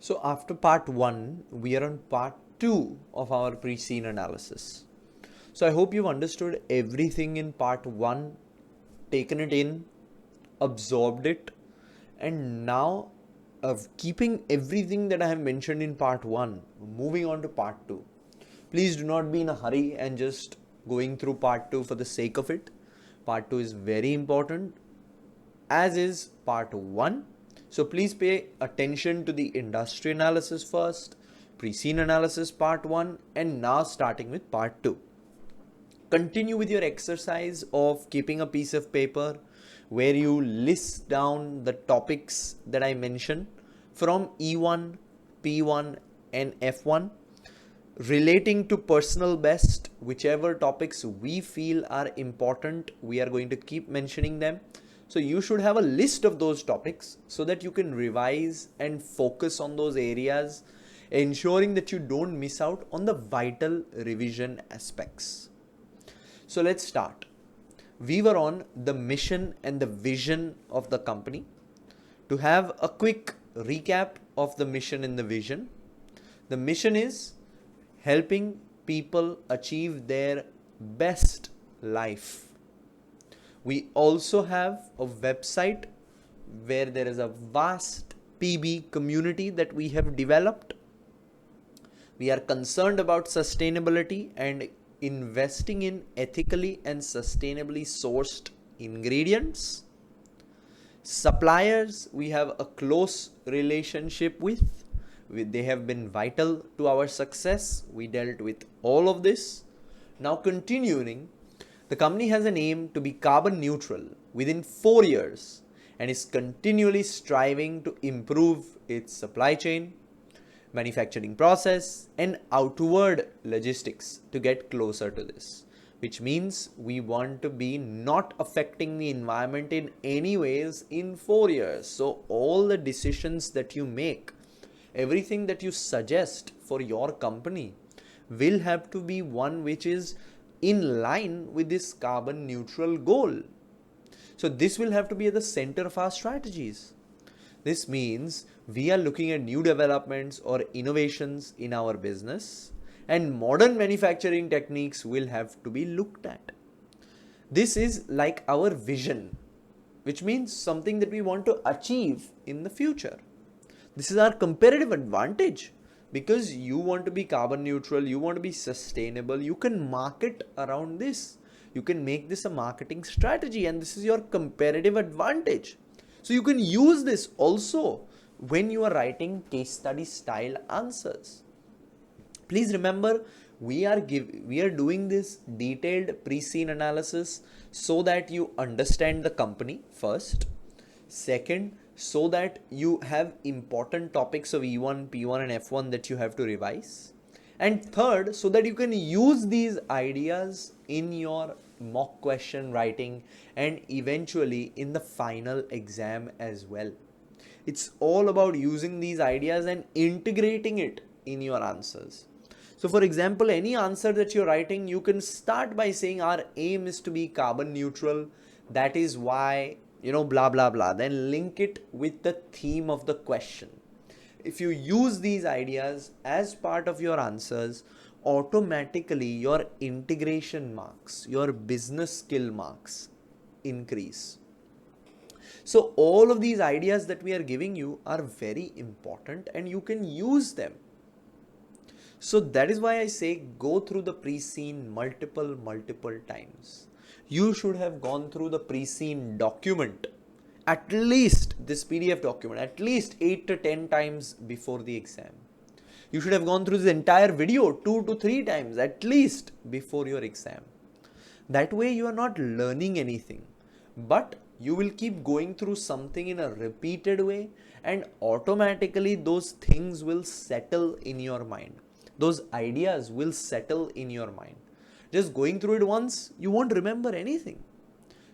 So after part 1, we are on part 2 of our pre-scene analysis. So I hope you've understood everything in part 1, taken it in, absorbed it, and now of keeping everything that I have mentioned in part 1, moving on to part 2. Please do not be in a hurry and just going through part 2 for the sake of it. Part 2 is very important, as is part 1. So please pay attention to the industry analysis first, pre-scene analysis part 1, and now starting with part 2. Continue with your exercise of keeping a piece of paper where you list down the topics that I mentioned from E1, P1 and F1 relating to personal best. Whichever topics we feel are important, we are going to keep mentioning them. So you should have a list of those topics so that you can revise and focus on those areas, ensuring that you don't miss out on the vital revision aspects. So let's start. We were on the mission and the vision of the company. To have a quick recap of the mission and the vision, the mission is helping people achieve their best life. We also have a website where there is a vast PB community that we have developed. We are concerned about sustainability and investing in ethically and sustainably sourced ingredients. Suppliers, we have a close relationship with. They have been vital to our success. We dealt with all of this. Now continuing, the company has an aim to be carbon neutral within 4 years and is continually striving to improve its supply chain, manufacturing process and outward logistics to get closer to this, which means we want to be not affecting the environment in any ways in 4 years. So all the decisions that you make, everything that you suggest for your company will have to be one which is in line with this carbon neutral goal. So this will have to be at the center of our strategies. This means we are looking at new developments or innovations in our business, and modern manufacturing techniques will have to be looked at. This is like our vision, which means something that we want to achieve in the future. This is our comparative advantage because you want to be carbon neutral, you want to be sustainable, you can market around this. You can make this a marketing strategy and this is your comparative advantage. So you can use this also when you are writing case study style answers. Please remember, we are doing this detailed pre-scene analysis so that you understand the company first. Second, so that you have important topics of E1, P1 and F1 that you have to revise. And third, so that you can use these ideas in your mock question writing and eventually in the final exam as well. It's all about using these ideas and integrating it in your answers. So for example, any answer that you're writing, you can start by saying our aim is to be carbon neutral. That is why, blah, blah, blah. Then link it with the theme of the question. If you use these ideas as part of your answers, automatically your integration marks, your business skill marks increase. So all of these ideas that we are giving you are very important and you can use them. So that is why I say go through the pre-scene multiple times. You should have gone through the pre-scene document, at least this PDF document, at least 8 to 10 times before the exam. You should have gone through this entire video 2 to 3 times at least before your exam. That way you are not learning anything, but you will keep going through something in a repeated way and automatically those things will settle in your mind. Those ideas will settle in your mind. Just going through it once, you won't remember anything.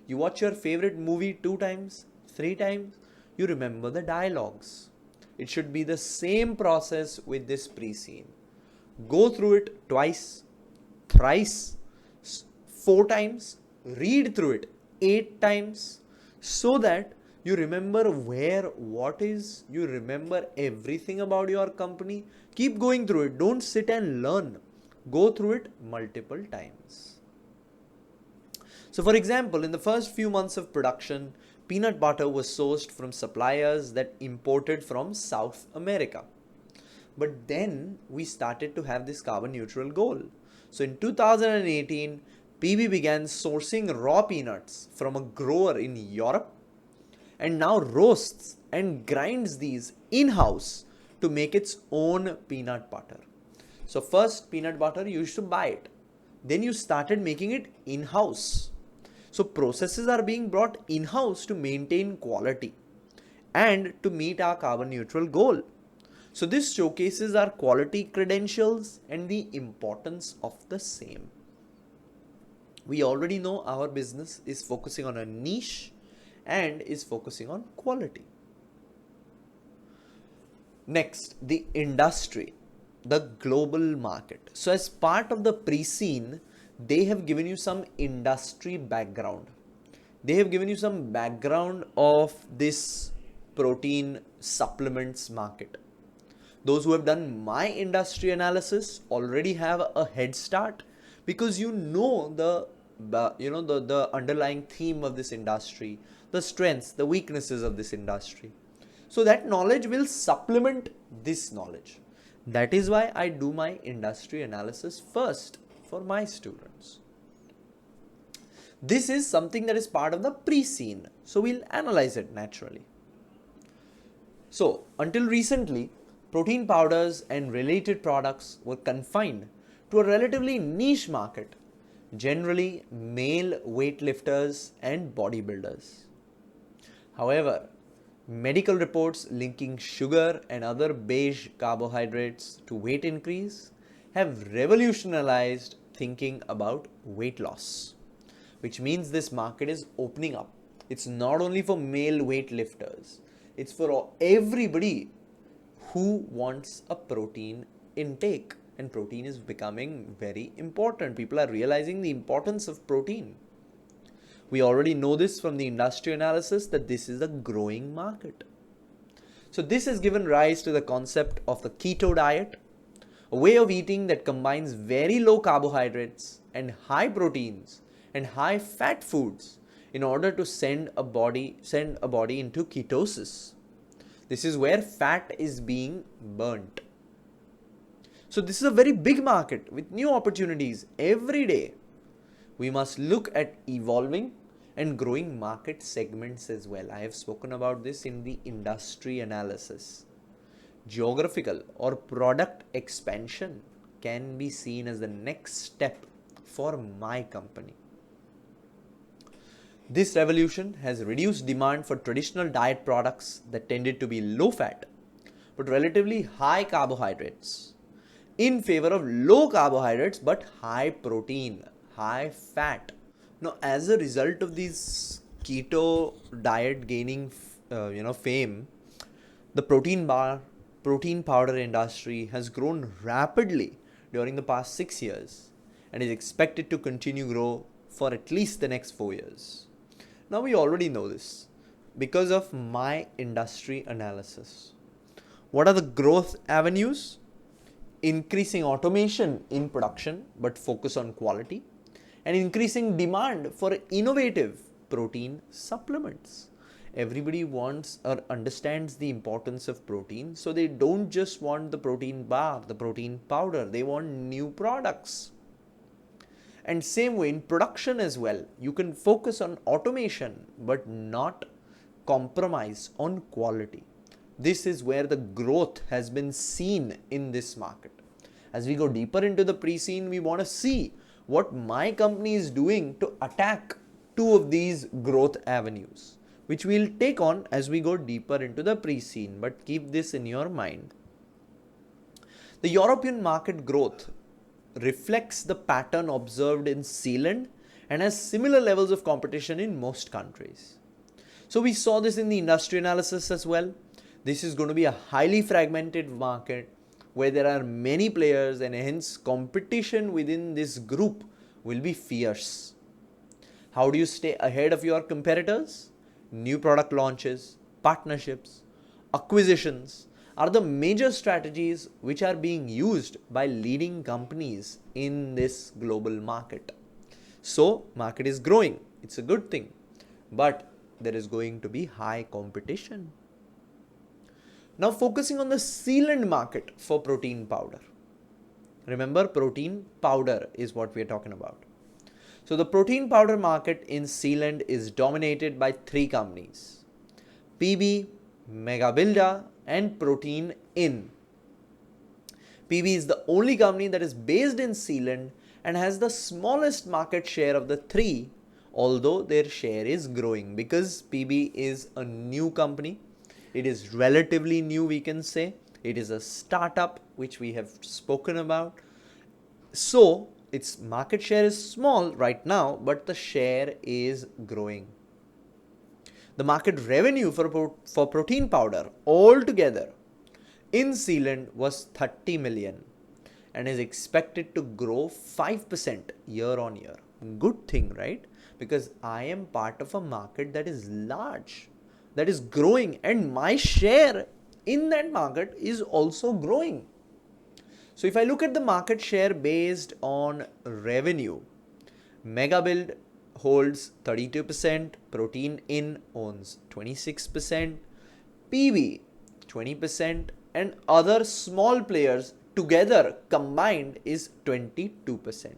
You watch your favorite movie 2 times, 3 times, you remember the dialogues. It should be the same process with this pre-scene. Go through it twice, thrice, 4 times, read through it 8 times so that You remember what is, you remember everything about your company. Keep going through it. Don't sit and learn. Go through it multiple times. So for example, in the first few months of production, peanut butter was sourced from suppliers that imported from South America. But then we started to have this carbon neutral goal. So in 2018, PB began sourcing raw peanuts from a grower in Europe and now roasts and grinds these in-house to make its own peanut butter. So first peanut butter you used to buy it. Then you started making it in-house. So processes are being brought in-house to maintain quality and to meet our carbon neutral goal. So this showcases our quality credentials and the importance of the same. We already know our business is focusing on a niche and is focusing on quality. Next, the industry, the global market. So as part of the pre-scene, they have given you some industry background. They have given you some background of this protein supplements market. Those who have done my industry analysis already have a head start because you know the underlying theme of this industry, the strengths, the weaknesses of this industry. So that knowledge will supplement this knowledge. That is why I do my industry analysis first for my students. This is something that is part of the pre-scene, so we'll analyze it naturally. So until recently, protein powders and related products were confined to a relatively niche market, generally male weightlifters and bodybuilders. However, medical reports linking sugar and other beige carbohydrates to weight increase have revolutionized thinking about weight loss, which means this market is opening up. It's not only for male weightlifters, it's for everybody who wants a protein intake, and protein is becoming very important. People are realizing the importance of protein. We already know this from the industry analysis that this is a growing market. So this has given rise to the concept of the keto diet, a way of eating that combines very low carbohydrates and high proteins and high fat foods in order to send a body into ketosis. This is where fat is being burnt. So this is a very big market with new opportunities every day. We must look at evolving and growing market segments as well. I have spoken about this in the industry analysis. Geographical or product expansion can be seen as the next step for my company. This revolution has reduced demand for traditional diet products that tended to be low fat but relatively high carbohydrates in favor of low carbohydrates but high protein, high fat. Now, as a result of these keto diet gaining fame, the protein powder industry has grown rapidly during the past 6 years and is expected to continue to grow for at least the next 4 years. Now we already know this because of my industry analysis. What are the growth avenues? Increasing automation in production but focus on quality, and increasing demand for innovative protein supplements. Everybody wants or understands the importance of protein, so they don't just want the protein bar, the protein powder, they want new products. And same way in production as well, you can focus on automation but not compromise on quality. This is where the growth has been seen in this market. As we go deeper into the pre-scene, we want to see what my company is doing to attack two of these growth avenues, which we'll take on as we go deeper into the pre-scene, but keep this in your mind. The European market growth reflects the pattern observed in Zealand and has similar levels of competition in most countries. So we saw this in the industry analysis as well. This is going to be a highly fragmented market where there are many players, and hence competition within this group will be fierce. How do you stay ahead of your competitors? new product launches, partnerships, acquisitions are the major strategies which are being used by leading companies in this global market. So, market is growing. It's a good thing. But there is going to be high competition. Now, focusing on the sealant market for protein powder. Remember, protein powder is what we are talking about. So, the protein powder market in sealant is dominated by three companies: PB, Megabuilder, and Protein In. PB is the only company that is based in sealant and has the smallest market share of the three, although their share is growing because PB is a new company. It is relatively new, we can say. It is a startup which we have spoken about. So its market share is small right now, but the share is growing. The market revenue for protein powder altogether in sealant was 30 million and is expected to grow 5% year on year. Good thing, right? Because I am part of a market that is large, that is growing, and my share in that market is also growing. So if I look at the market share based on revenue, Megabuild holds 32%, Protein In owns 26%, PB 20%, and other small players together combined is 22%.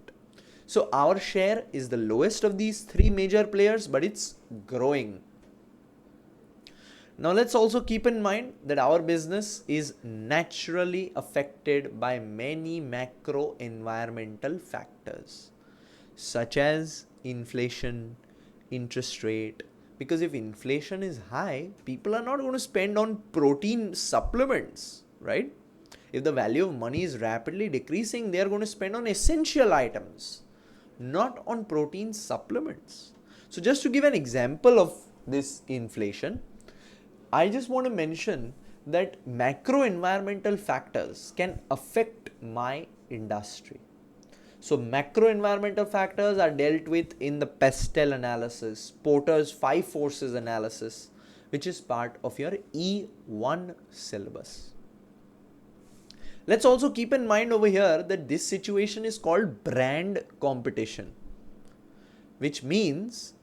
So our share is the lowest of these three major players, but it's growing. Now let's also keep in mind that our business is naturally affected by many macro environmental factors such as inflation, interest rate. Because if inflation is high, people are not going to spend on protein supplements, right? If the value of money is rapidly decreasing, they are going to spend on essential items, not on protein supplements. So just to give an example of this inflation, I just want to mention that macro environmental factors can affect my industry. So macro environmental factors are dealt with in the PESTEL analysis, Porter's 5 forces analysis, which is part of your E1 syllabus. Let's also keep in mind over here that this situation is called brand competition, which means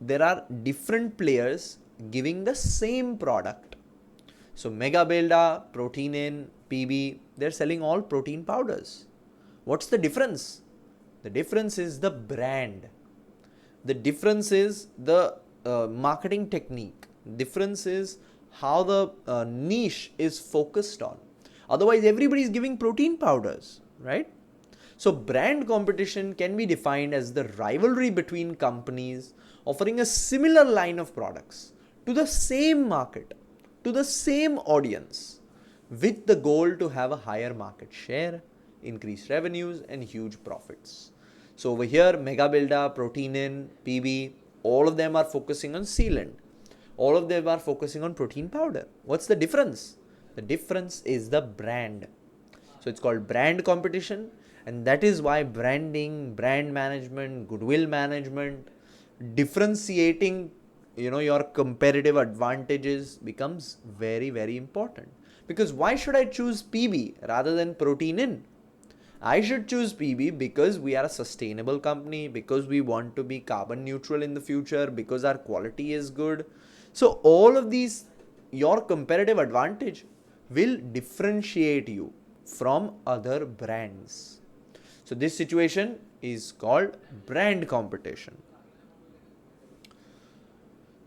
there are different players giving the same product. So Megabuilder, Protein In, PB, they're selling all protein powders. What's the difference? The difference is the brand. The difference is the marketing technique. Difference is how the niche is focused on. Otherwise, everybody is giving protein powders, right? So brand competition can be defined as the rivalry between companies offering a similar line of products to the same market, to the same audience, with the goal to have a higher market share, increased revenues, and huge profits. So over here, Megabuilder, Protein In, PB, all of them are focusing on sealant. All of them are focusing on protein powder. What's the difference? The difference is the brand. So it's called brand competition, and that is why branding, brand management, goodwill management, differentiating your competitive advantages becomes very, very important. Because why should I choose PB rather than Protein In? I should choose PB because we are a sustainable company, because we want to be carbon neutral in the future, because our quality is good. So all of these, your competitive advantage will differentiate you from other brands. So this situation is called brand competition.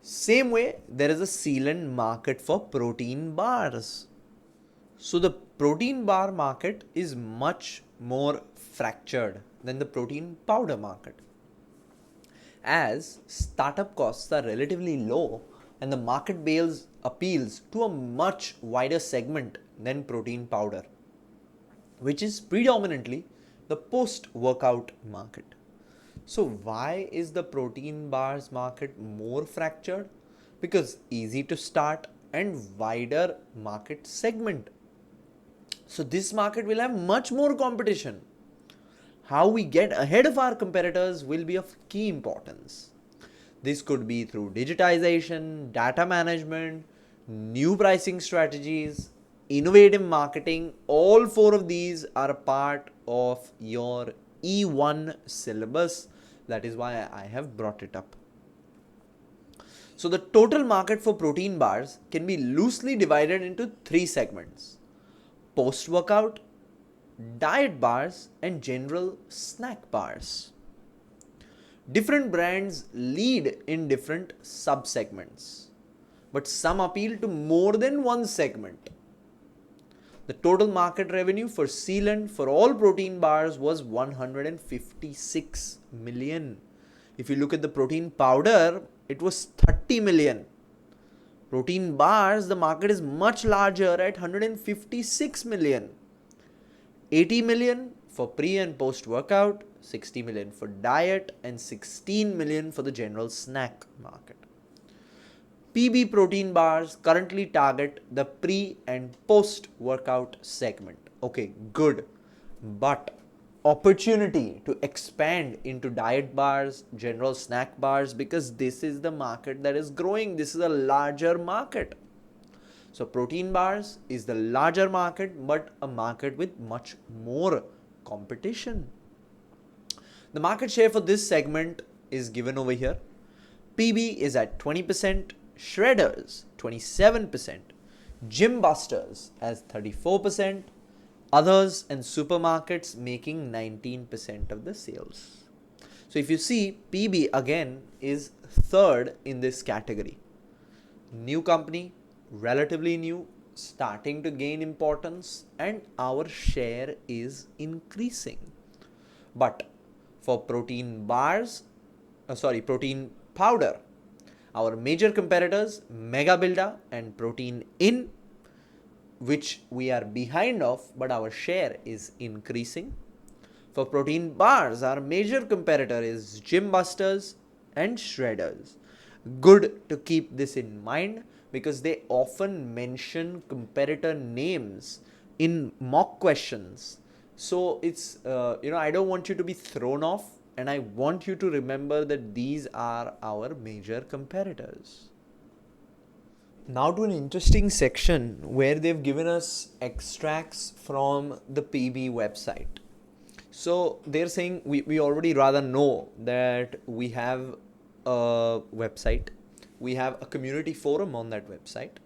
Same way, there is a sealant market for protein bars. So the protein bar market is much more fractured than the protein powder market. As startup costs are relatively low and the market appeals to a much wider segment than protein powder, which is predominantly the post-workout market. So why is the protein bars market more fractured? Because easy to start and wider market segment. So this market will have much more competition. How we get ahead of our competitors will be of key importance. This could be through digitization, data management, new pricing strategies, innovative marketing. All four of these are a part of your E1 syllabus. That is why I have brought it up. So the total market for protein bars can be loosely divided into three segments: post-workout, diet bars, and general snack bars. Different brands lead in different sub-segments, but some appeal to more than one segment. The total market revenue for sealant for all protein bars was 156 million. If you look at the protein powder, it was 30 million. Protein bars, the market is much larger at 156 million. 80 million for pre and post workout, 60 million for diet, and 16 million for the general snack market. PB protein bars currently target the pre and post workout segment. Okay, good. But opportunity to expand into diet bars, general snack bars, because this is the market that is growing. This is a larger market. So protein bars is the larger market, but a market with much more competition. The market share for this segment is given over here. PB is at 20%, Shredders 27%, Gym Busters as 34%, others and supermarkets making 19% of the sales. So if you see, PB again is third in this category. New company, relatively new, starting to gain importance, and our share is increasing. But for protein powder, our major competitors, Mega Builder and Protein In, which we are behind of, but our share is increasing. For protein bars, our major competitor is Gym Busters and Shredders. Good to keep this in mind because they often mention competitor names in mock questions. So it's, I don't want you to be thrown off, and I want you to remember that these are our major competitors. Now to an interesting section where they've given us extracts from the PB website. So they're saying we already rather know that we have a website, we have a community forum on that website.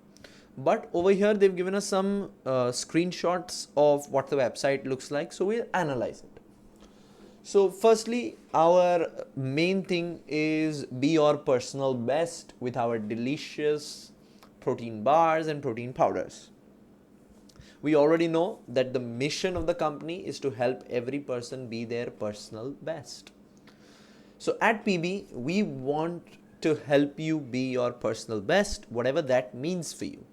But over here they've given us some screenshots of what the website looks like, so we'll analyze it. So firstly, our main thing is be your personal best with our delicious protein bars and protein powders. We already know that the mission of the company is to help every person be their personal best. So at PB, we want to help you be your personal best, whatever that means for you.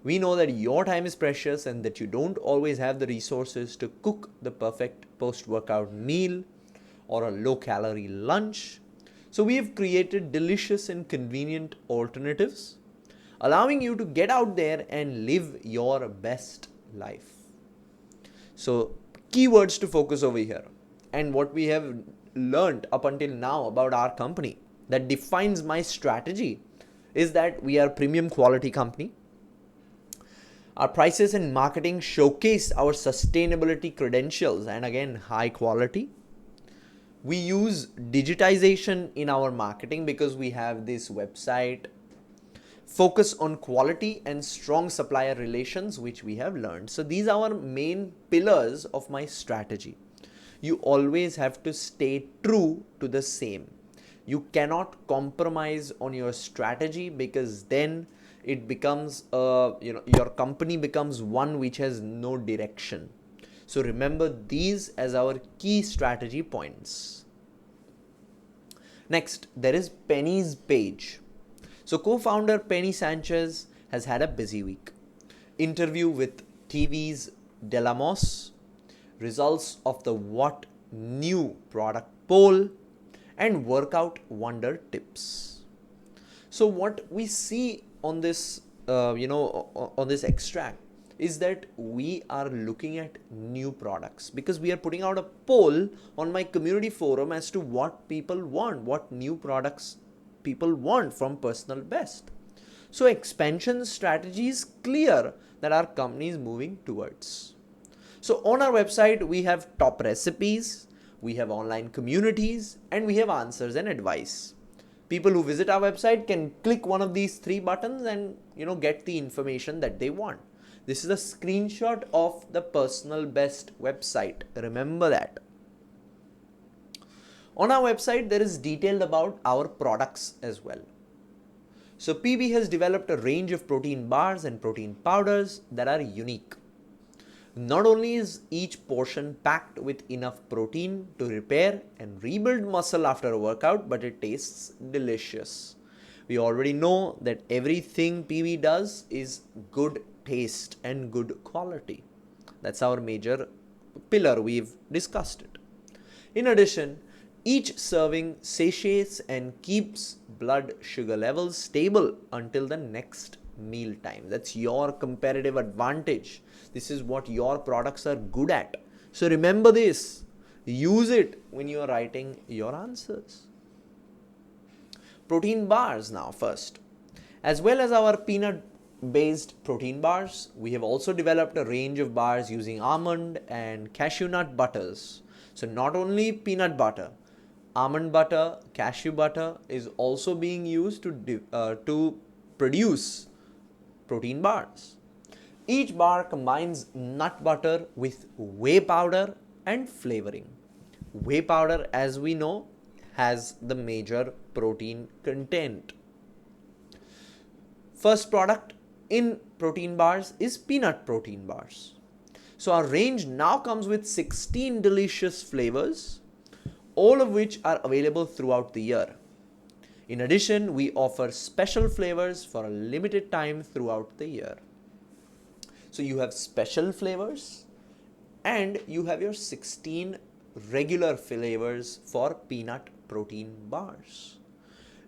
We know that your time is precious and that you don't always have the resources to cook the perfect post-workout meal or a low-calorie lunch. So we have created delicious and convenient alternatives, allowing you to get out there and live your best life. So keywords to focus over here, and what we have learned up until now about our company that defines my strategy is that we are a premium quality company. Our prices and marketing showcase our sustainability credentials and again high quality. We use digitization in our marketing because we have this website. Focus on quality and strong supplier relations, which we have learned. So these are our main pillars of my strategy. You always have to stay true to the same. You cannot compromise on your strategy because then it becomes, your company becomes one which has no direction. So remember these as our key strategy points. Next, there is Penny's page. So co-founder Penny Sanchez has had a busy week. Interview with TV's Delamos, results of the What New Product poll, and workout wonder tips. So what we see on this, on this extract is that we are looking at new products because we are putting out a poll on my community forum as to what people want, what new products people want from personal best. So expansion strategy is clear that our company is moving towards. So on our website, we have top recipes, we have online communities, and we have answers and advice. People who visit our website can click one of these 3 buttons and get the information that they want. This is a screenshot of the personal best website. Remember that. On our website, there is detailed about our products as well. So PB has developed a range of protein bars and protein powders that are unique. Not only is each portion packed with enough protein to repair and rebuild muscle after a workout, but it tastes delicious. We already know that everything PB does is good taste and good quality. That's our major pillar. We've discussed it. In addition, each serving satiates and keeps blood sugar levels stable until the next meal time. That's your competitive advantage. This is what your products are good at. So remember this. Use it when you are writing your answers. Protein bars now first. As well as our peanut-based protein bars, we have also developed a range of bars using almond and cashew nut butters. So not only peanut butter, almond butter, cashew butter is also being used to produce protein bars. Each bar combines nut butter with whey powder and flavoring. Whey powder, as we know, has the major protein content. First product in protein bars is peanut protein bars. So our range now comes with 16 delicious flavors, all of which are available throughout the year. In addition, we offer special flavors for a limited time throughout the year. So you have special flavors and you have your 16 regular flavors for peanut protein bars.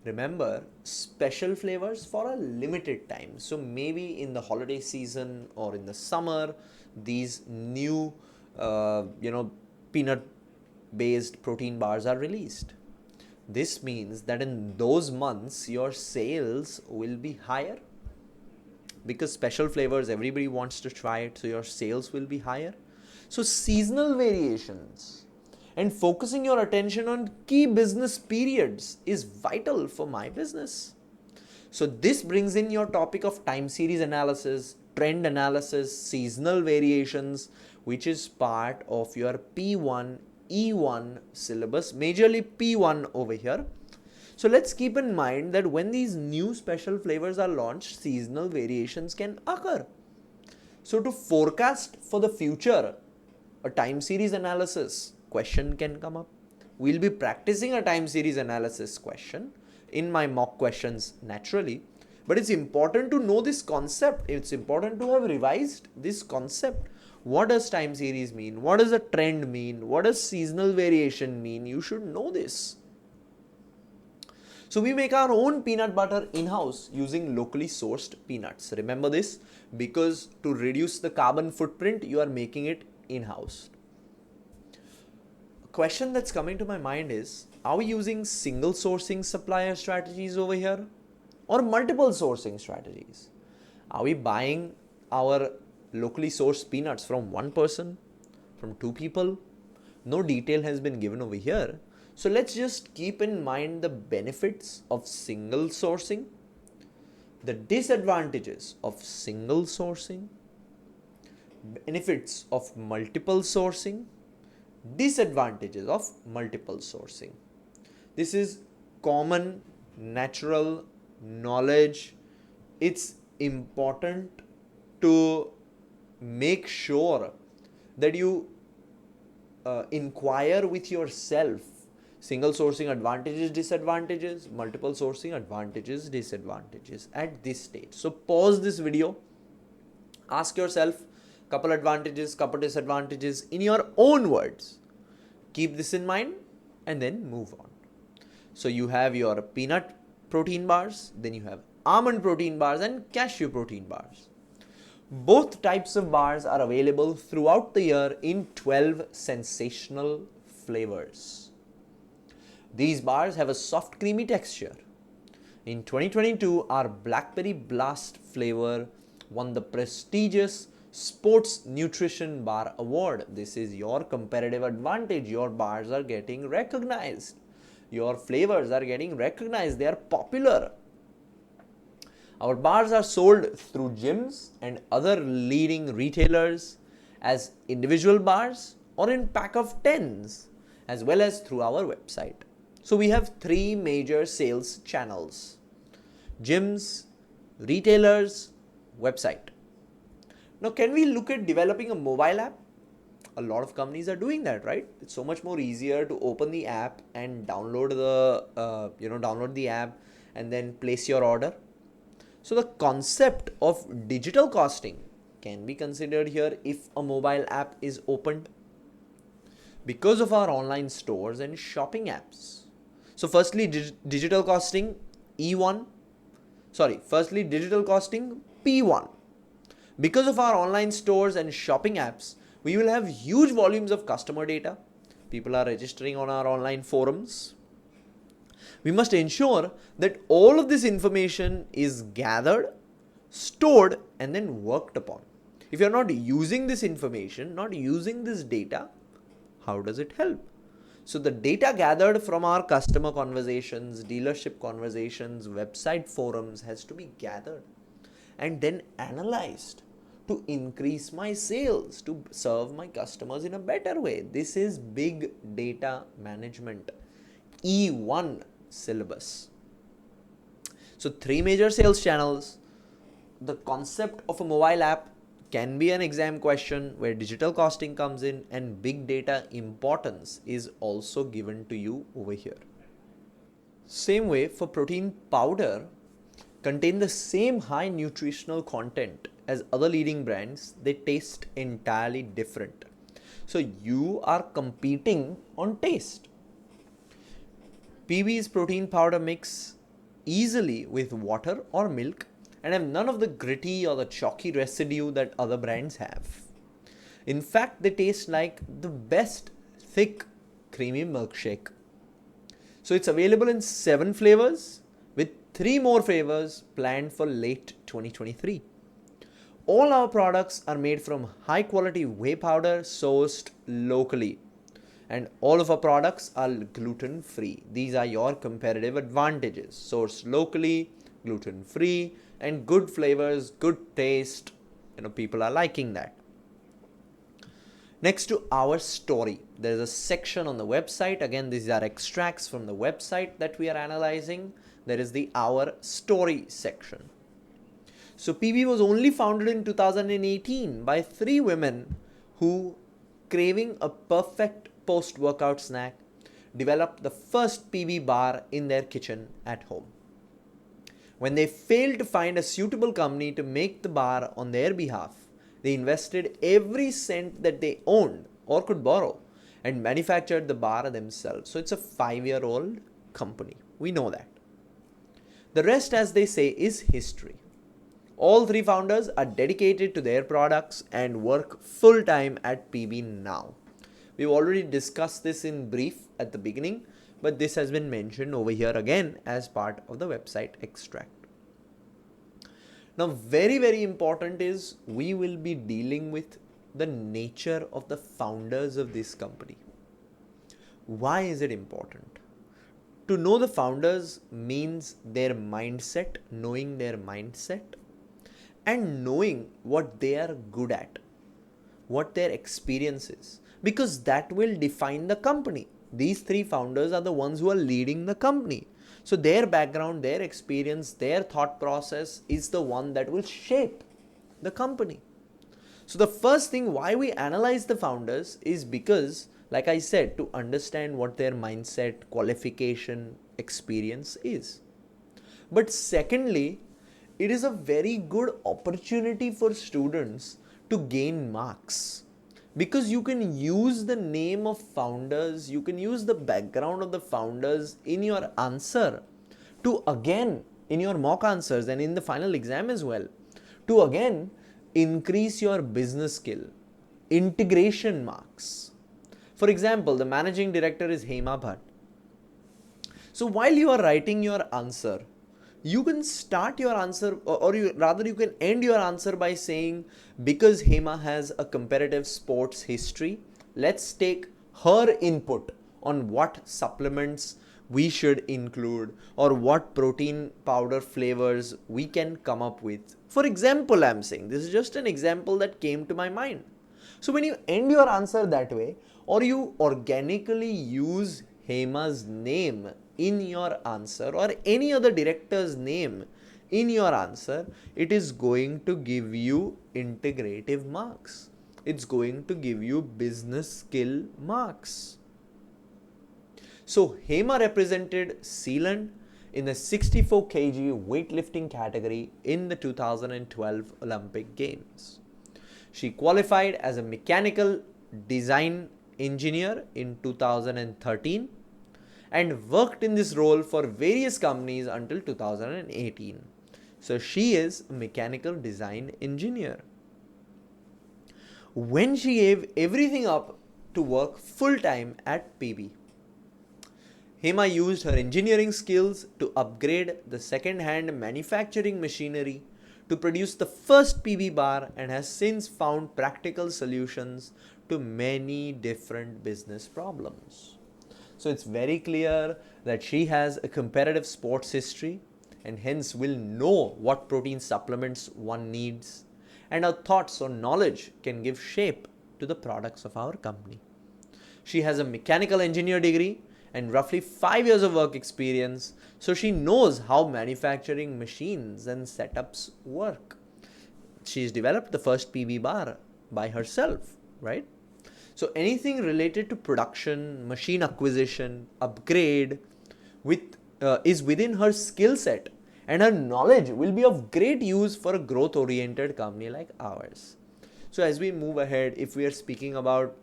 Remember, special flavors for a limited time. So maybe in the holiday season or in the summer, these new, peanut-based protein bars are released. This means that in those months, your sales will be higher. Because special flavors, everybody wants to try it, so your sales will be higher. So seasonal variations and focusing your attention on key business periods is vital for my business. So this brings in your topic of time series analysis, trend analysis, seasonal variations, which is part of your P1, E1 syllabus, majorly P1 over here. So let's keep in mind that when these new special flavors are launched, seasonal variations can occur. So to forecast for the future, a time series analysis question can come up. We'll be practicing a time series analysis question in my mock questions naturally, but it's important to know this concept. It's important to have revised this concept. What does time series mean? What does a trend mean? What does seasonal variation mean? You should know this. So we make our own peanut butter in-house using locally sourced peanuts. Remember this, because to reduce the carbon footprint, you are making it in-house. A question that's coming to my mind is, are we using single sourcing supplier strategies over here or multiple sourcing strategies? Are we buying our locally sourced peanuts from one person, from 2 people? No detail has been given over here. So let's just keep in mind the benefits of single sourcing, the disadvantages of single sourcing, benefits of multiple sourcing, disadvantages of multiple sourcing. This is common, natural knowledge. It's important to make sure that you inquire with yourself. Single sourcing advantages, disadvantages, multiple sourcing advantages, disadvantages at this stage. So pause this video, ask yourself couple advantages, couple disadvantages in your own words. Keep this in mind and then move on. So you have your peanut protein bars, then you have almond protein bars and cashew protein bars. Both types of bars are available throughout the year in 12 sensational flavors. These bars have a soft creamy texture. In 2022, our Blackberry Blast flavor won the prestigious Sports Nutrition Bar Award. This is your comparative advantage. Your bars are getting recognized. Your flavors are getting recognized. They are popular. Our bars are sold through gyms and other leading retailers as individual bars or in pack of 10s, as well as through our website. So we have three major sales channels: gyms, retailers, website. Now, can we look at developing a mobile app? A lot of companies are doing that, right? It's so much more easier to open the app and download the app and then place your order. So the concept of digital costing can be considered here if a mobile app is opened because of our online stores and shopping apps. So firstly, digital costing P1. Because of our online stores and shopping apps, we will have huge volumes of customer data. People are registering on our online forums. We must ensure that all of this information is gathered, stored, and then worked upon. If you're not using this information, not using this data, how does it help? So the data gathered from our customer conversations, dealership conversations, website forums has to be gathered and then analyzed to increase my sales, to serve my customers in a better way. This is big data management, E1 syllabus. So three major sales channels. The concept of a mobile app can be an exam question where digital costing comes in, and big data importance is also given to you over here. Same way for protein powder contain the same high nutritional content as other leading brands. They taste entirely different. So you are competing on taste. PB's protein powder mix easily with water or milk and have none of the gritty or the chalky residue that other brands have. In fact, they taste like the best thick, creamy milkshake. So it's available in 7 flavors with 3 more flavors planned for late 2023. All our products are made from high quality whey powder sourced locally. And all of our products are gluten free. These are your comparative advantages. Sourced locally, gluten free, and good flavors, good taste. People are liking that. Next to our story, there's a section on the website. Again, these are extracts from the website that we are analyzing. There is the Our Story section. So PB was only founded in 2018 by 3 women who, craving a perfect post-workout snack, developed the first PB bar in their kitchen at home. When they failed to find a suitable company to make the bar on their behalf, they invested every cent that they owned or could borrow and manufactured the bar themselves. So it's a 5-year-old company. We know that. The rest, as they say, is history. All 3 founders are dedicated to their products and work full-time at PB now. We've already discussed this in brief at the beginning, but this has been mentioned over here again as part of the website extract. Now, very, very important is we will be dealing with the nature of the founders of this company. Why is it important? To know the founders means their mindset, knowing their mindset, and knowing what they are good at, what their experience is, because that will define the company. These 3 founders are the ones who are leading the company. So their background, their experience, their thought process is the one that will shape the company. So the first thing why we analyze the founders is because, like I said, to understand what their mindset, qualification, experience is. But secondly, it is a very good opportunity for students to gain marks. Because you can use the name of founders, you can use the background of the founders in your answer to again, in your mock answers and in the final exam as well, to again increase your business skill, integration marks. For example, the managing director is Hema Bhatt. So while you are writing your answer, you can start your answer, or you can end your answer by saying, because Hema has a competitive sports history, let's take her input on what supplements we should include or what protein powder flavors we can come up with. For example, I'm saying this is just an example that came to my mind. So when you end your answer that way, or you organically use Hema's name in your answer or any other director's name in your answer, it is going to give you integrative marks. It's going to give you business skill marks. So Hema represented Sealand in the 64 kg weightlifting category in the 2012 Olympic Games. She qualified as a mechanical design engineer in 2013 and worked in this role for various companies until 2018. So she is a mechanical design engineer. When she gave everything up to work full-time at PB, Hema used her engineering skills to upgrade the second-hand manufacturing machinery to produce the first PB bar and has since found practical solutions to many different business problems. So it's very clear that she has a competitive sports history and hence will know what protein supplements one needs, and her thoughts or knowledge can give shape to the products of our company. She has a mechanical engineer degree and roughly 5 years of work experience, so she knows how manufacturing machines and setups work. She's developed the first PB bar by herself, right? So anything related to production, machine acquisition, upgrade is within her skill set, and her knowledge will be of great use for a growth oriented company like ours. So as we move ahead, if we are speaking about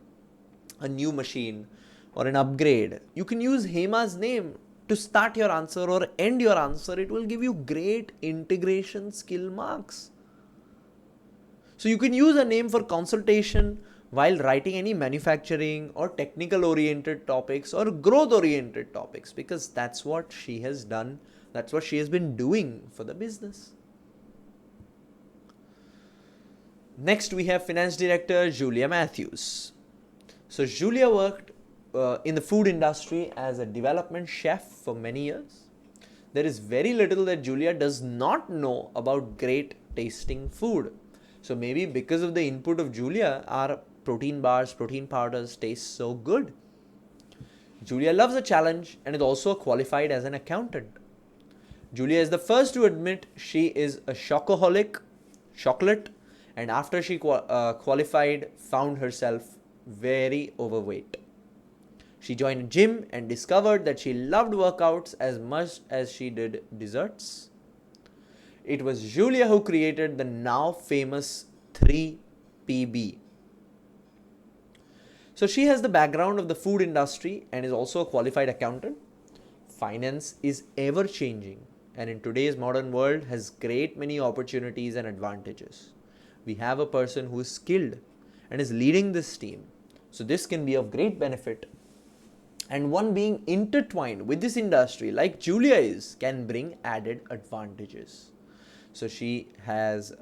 a new machine or an upgrade, you can use Hema's name to start your answer or end your answer. It will give you great integration skill marks. So you can use a name for consultation while writing any manufacturing or technical oriented topics or growth oriented topics, because that's what she has done. That's what she has been doing for the business. Next, we have Finance Director Julia Matthews. So Julia worked in the food industry as a development chef for many years. There is very little that Julia does not know about great tasting food. So maybe because of the input of Julia, our protein bars, protein powders taste so good. Julia loves a challenge and is also qualified as an accountant. Julia is the first to admit she is a chocoholic, chocolate, and after she qualified, found herself very overweight. She joined a gym and discovered that she loved workouts as much as she did desserts. It was Julia who created the now famous 3PB. So she has the background of the food industry and is also a qualified accountant. Finance is ever changing and in today's modern world has great many opportunities and advantages. We have a person who is skilled and is leading this team. So this can be of great benefit. And one being intertwined with this industry like Julia is can bring added advantages. So she has,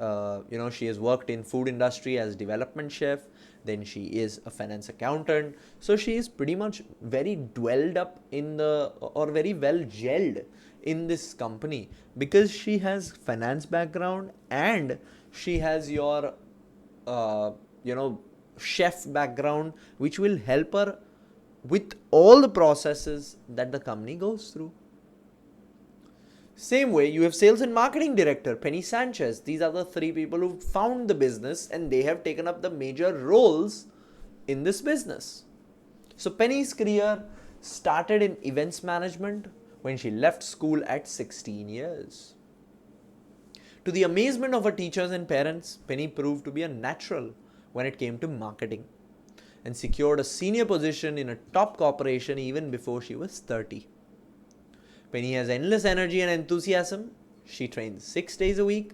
she has worked in food industry as development chef. Then she is a finance accountant. So she is pretty much very dwelled up in or very well gelled in this company because she has finance background and she has your, chef background, which will help her with all the processes that the company goes through. Same way, you have sales and marketing director, Penny Sanchez. These are the three people who found the business and they have taken up the major roles in this business. So Penny's career started in events management when she left school at 16 years. To the amazement of her teachers and parents, Penny proved to be a natural when it came to marketing and secured a senior position in a top corporation even before she was 30. Penny has endless energy and enthusiasm. She trains 6 days a week,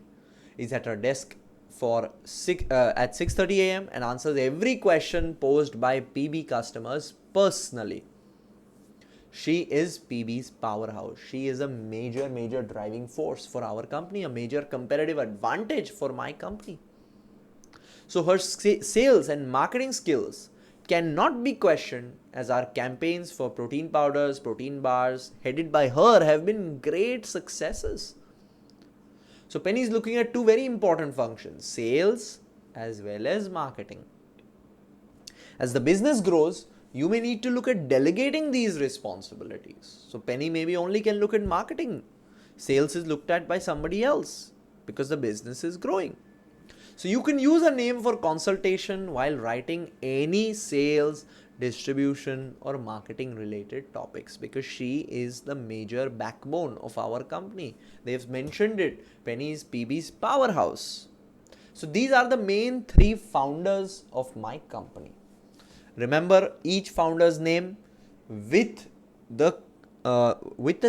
is at her desk at 6:30 a.m. and answers every question posed by PB customers personally. She is PB's powerhouse. She is a major driving force for our company, a major competitive advantage for my company. So her sales and marketing skills cannot be questioned, as our campaigns for protein powders, protein bars headed by her have been great successes. So Penny is looking at two very important functions, sales as well as marketing. As the business grows, you may need to look at delegating these responsibilities. So Penny maybe only can look at marketing. Sales is looked at by somebody else because the business is growing. So you can use a name for consultation while writing any sales, distribution or marketing related topics, because she is the major backbone of our company. They've mentioned it. Penny is PB's powerhouse. So these are the main three founders of my company. Remember each founder's name with the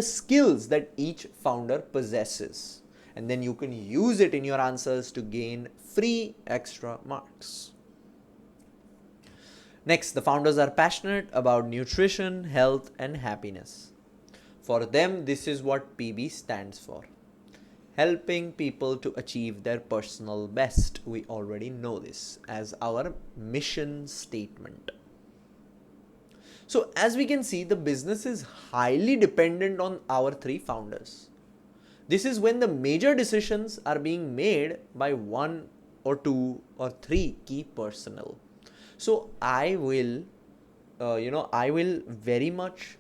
skills that each founder possesses, and then you can use it in your answers to gain free extra marks. Next, the founders are passionate about nutrition, health and happiness. For them, this is what PB stands for. Helping people to achieve their personal best. We already know this as our mission statement. So as we can see, the business is highly dependent on our three founders. This is when the major decisions are being made by one or two or three key personnel. So I will very much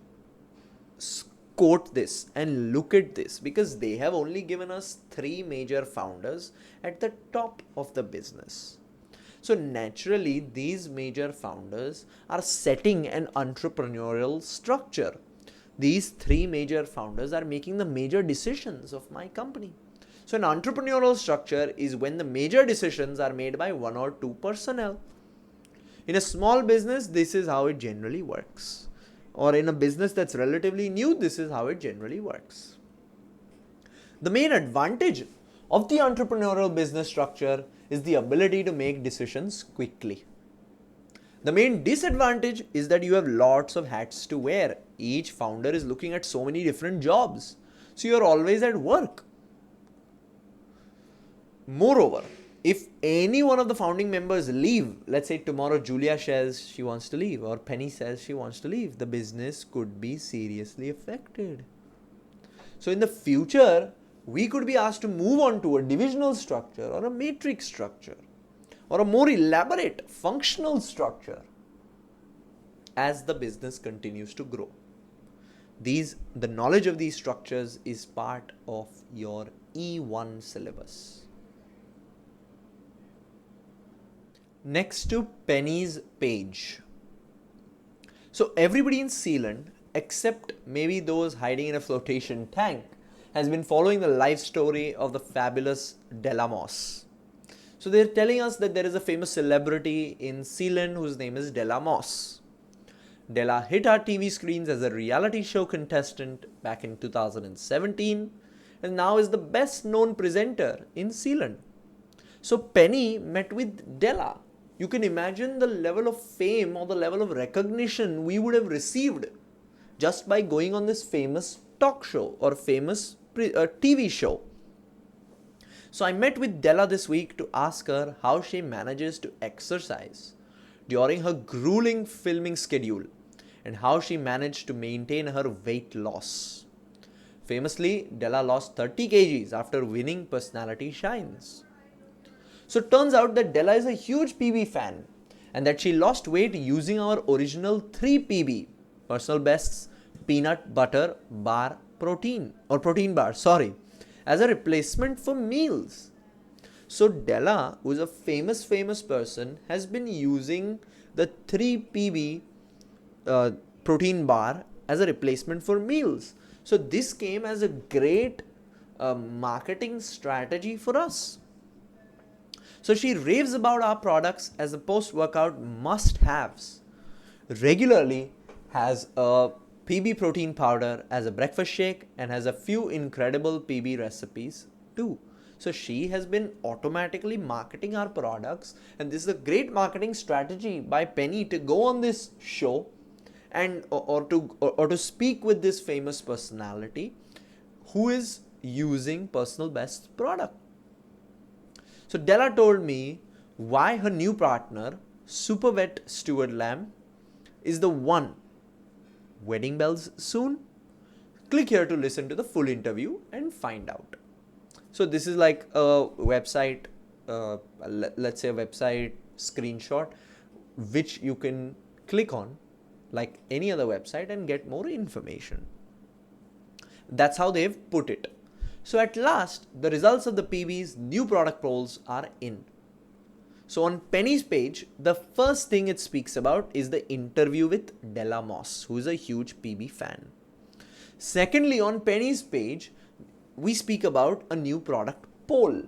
quote this and look at this, because they have only given us three major founders at the top of the business. So naturally, these major founders are setting an entrepreneurial structure. These three major founders are making the major decisions of my company. So an entrepreneurial structure is when the major decisions are made by one or two personnel. In a small business, this is how it generally works. Or in a business that's relatively new, this is how it generally works. The main advantage of the entrepreneurial business structure is the ability to make decisions quickly. The main disadvantage is that you have lots of hats to wear. Each founder is looking at so many different jobs. So you are always at work. Moreover, if any one of the founding members leave, let's say tomorrow Julia says she wants to leave or Penny says she wants to leave, the business could be seriously affected. So in the future, we could be asked to move on to a divisional structure or a matrix structure or a more elaborate functional structure as the business continues to grow. The knowledge of these structures is part of your E1 syllabus. Next to Penny's page. So everybody in Sealand, except maybe those hiding in a flotation tank, has been following the life story of the fabulous Della Moss. So they're telling us that there is a famous celebrity in Sealand whose name is Della Moss. Della hit our TV screens as a reality show contestant back in 2017 and now is the best known presenter in Sealand. So Penny met with Della. You can imagine the level of fame or the level of recognition we would have received just by going on this famous talk show or famous TV show. So I met with Della this week to ask her how she manages to exercise during her grueling filming schedule and how she managed to maintain her weight loss. Famously, Della lost 30 kgs after winning Personality Shines. So it turns out that Della is a huge PB fan and that she lost weight using our original 3 PB, personal bests, peanut butter bar protein bar, as a replacement for meals. So Della, who is a famous person, has been using the 3 PB protein bar as a replacement for meals. So this came as a great marketing strategy for us. So she raves about our products as a post-workout must-haves. Regularly has a PB protein powder as a breakfast shake and has a few incredible PB recipes too. So she has been automatically marketing our products, and this is a great marketing strategy by Penny to go on this show and or to speak with this famous personality who is using personal best product. So Della told me why her new partner, Super Wet Steward Lamb, is the one. Wedding bells soon? Click here to listen to the full interview and find out. So this is like a website, let's say a website screenshot, which you can click on like any other website and get more information. That's how they've put it. So at last, the results of the PB's new product polls are in. So on Penny's page, the first thing it speaks about is the interview with Della Moss, who is a huge PB fan. Secondly, on Penny's page, we speak about a new product poll.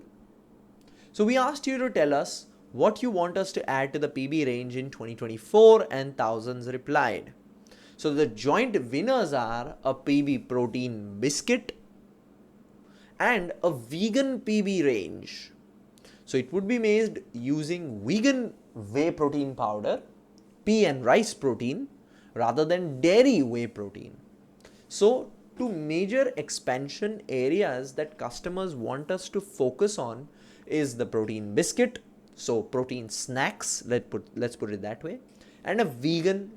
So we asked you to tell us what you want us to add to the PB range in 2024, and thousands replied. So the joint winners are a PB protein biscuit and a vegan PB range. So it would be made using vegan whey protein powder, pea and rice protein, rather than dairy whey protein. So two major expansion areas that customers want us to focus on is the protein biscuit, so protein snacks, let's put it that way, and a vegan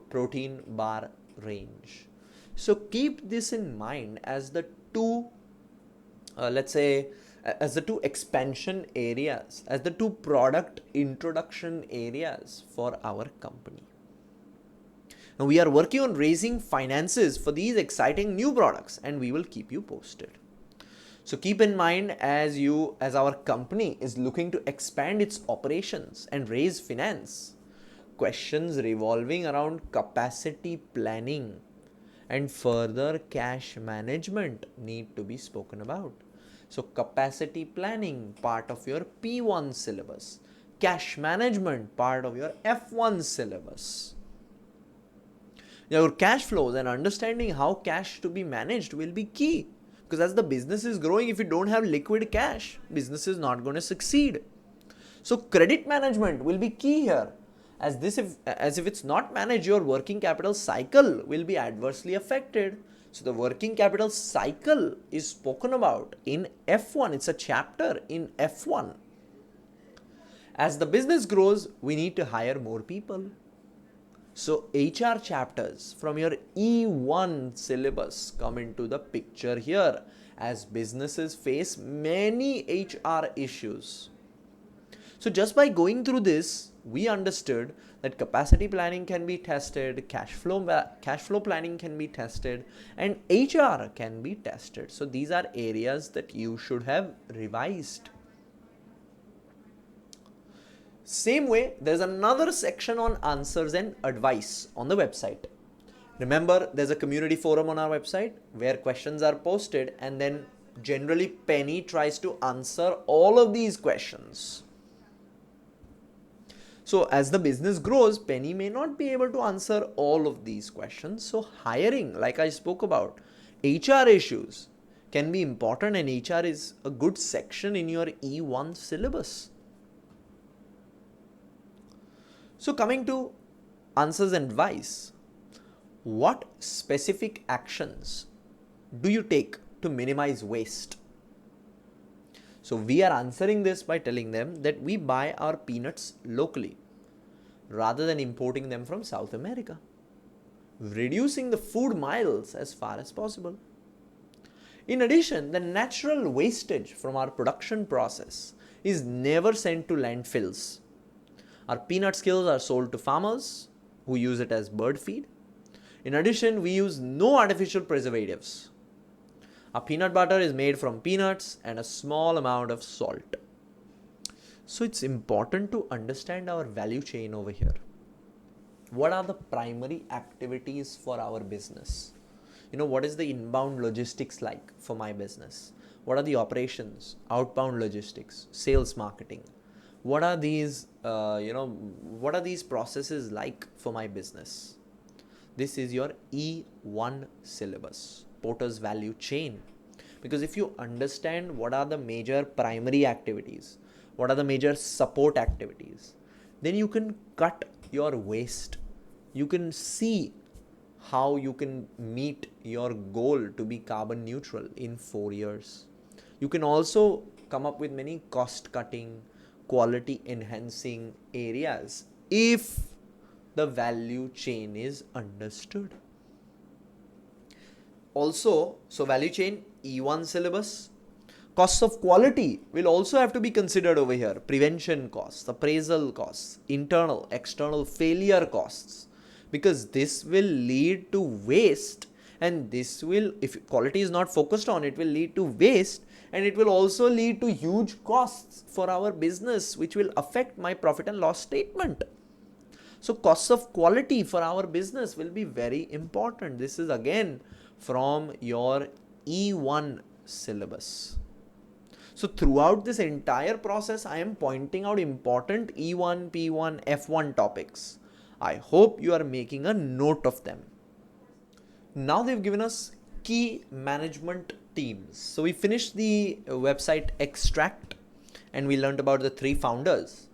protein bar range. So keep this in mind as the two, as the two expansion areas, as the two product introduction areas for our company. Now we are working on raising finances for these exciting new products, and we will keep you posted. So keep in mind as our company is looking to expand its operations and raise finance, questions revolving around capacity planning and further cash management need to be spoken about. So capacity planning, part of your P1 syllabus. Cash management, part of your F1 syllabus. Your cash flows and understanding how cash to be managed will be key. Because as the business is growing, if you don't have liquid cash, business is not going to succeed. So credit management will be key here. As if it's not managed, your working capital cycle will be adversely affected. So the working capital cycle is spoken about in F1. It's a chapter in F1. As the business grows, we need to hire more people. So HR chapters from your E1 syllabus come into the picture here, as businesses face many HR issues. So just by going through this, we understood that capacity planning can be tested, cash flow planning can be tested, and HR can be tested. So these are areas that you should have revised. Same way, there's another section on answers and advice on the website. Remember, there's a community forum on our website where questions are posted, and then generally Penny tries to answer all of these questions. So as the business grows, Penny may not be able to answer all of these questions. So hiring, like I spoke about, HR issues can be important, and HR is a good section in your E1 syllabus. So coming to answers and advice, what specific actions do you take to minimize waste? So we are answering this by telling them that we buy our peanuts locally rather than importing them from South America, reducing the food miles as far as possible. In addition, the natural wastage from our production process is never sent to landfills. Our peanut skills are sold to farmers who use it as bird feed. In addition, we use no artificial preservatives. Our peanut butter is made from peanuts and a small amount of salt. So it's important to understand our value chain over here. What are the primary activities for our business? What is the inbound logistics like for my business? What are the operations, outbound logistics, sales marketing? What are these, what are these processes like for my business? This is your E1 syllabus, Porter's value chain. Because if you understand what are the major primary activities, what are the major support activities, then you can cut your waste. You can see how you can meet your goal to be carbon neutral in 4 years. You can also come up with many cost cutting, quality enhancing areas if the value chain is understood. Also, so value chain E1 syllabus. Costs of quality will also have to be considered over here. Prevention costs, appraisal costs, internal, external failure costs, because this will lead to waste, and this will, if quality is not focused on, it will lead to waste, and it will also lead to huge costs for our business, which will affect my profit and loss statement. So costs of quality for our business will be very important. This is again from your E1 syllabus. So throughout this entire process, I am pointing out important E1, P1, F1 topics. I hope you are making a note of them. Now they've given us key management teams. So we finished the website extract and we learned about the 3 founders.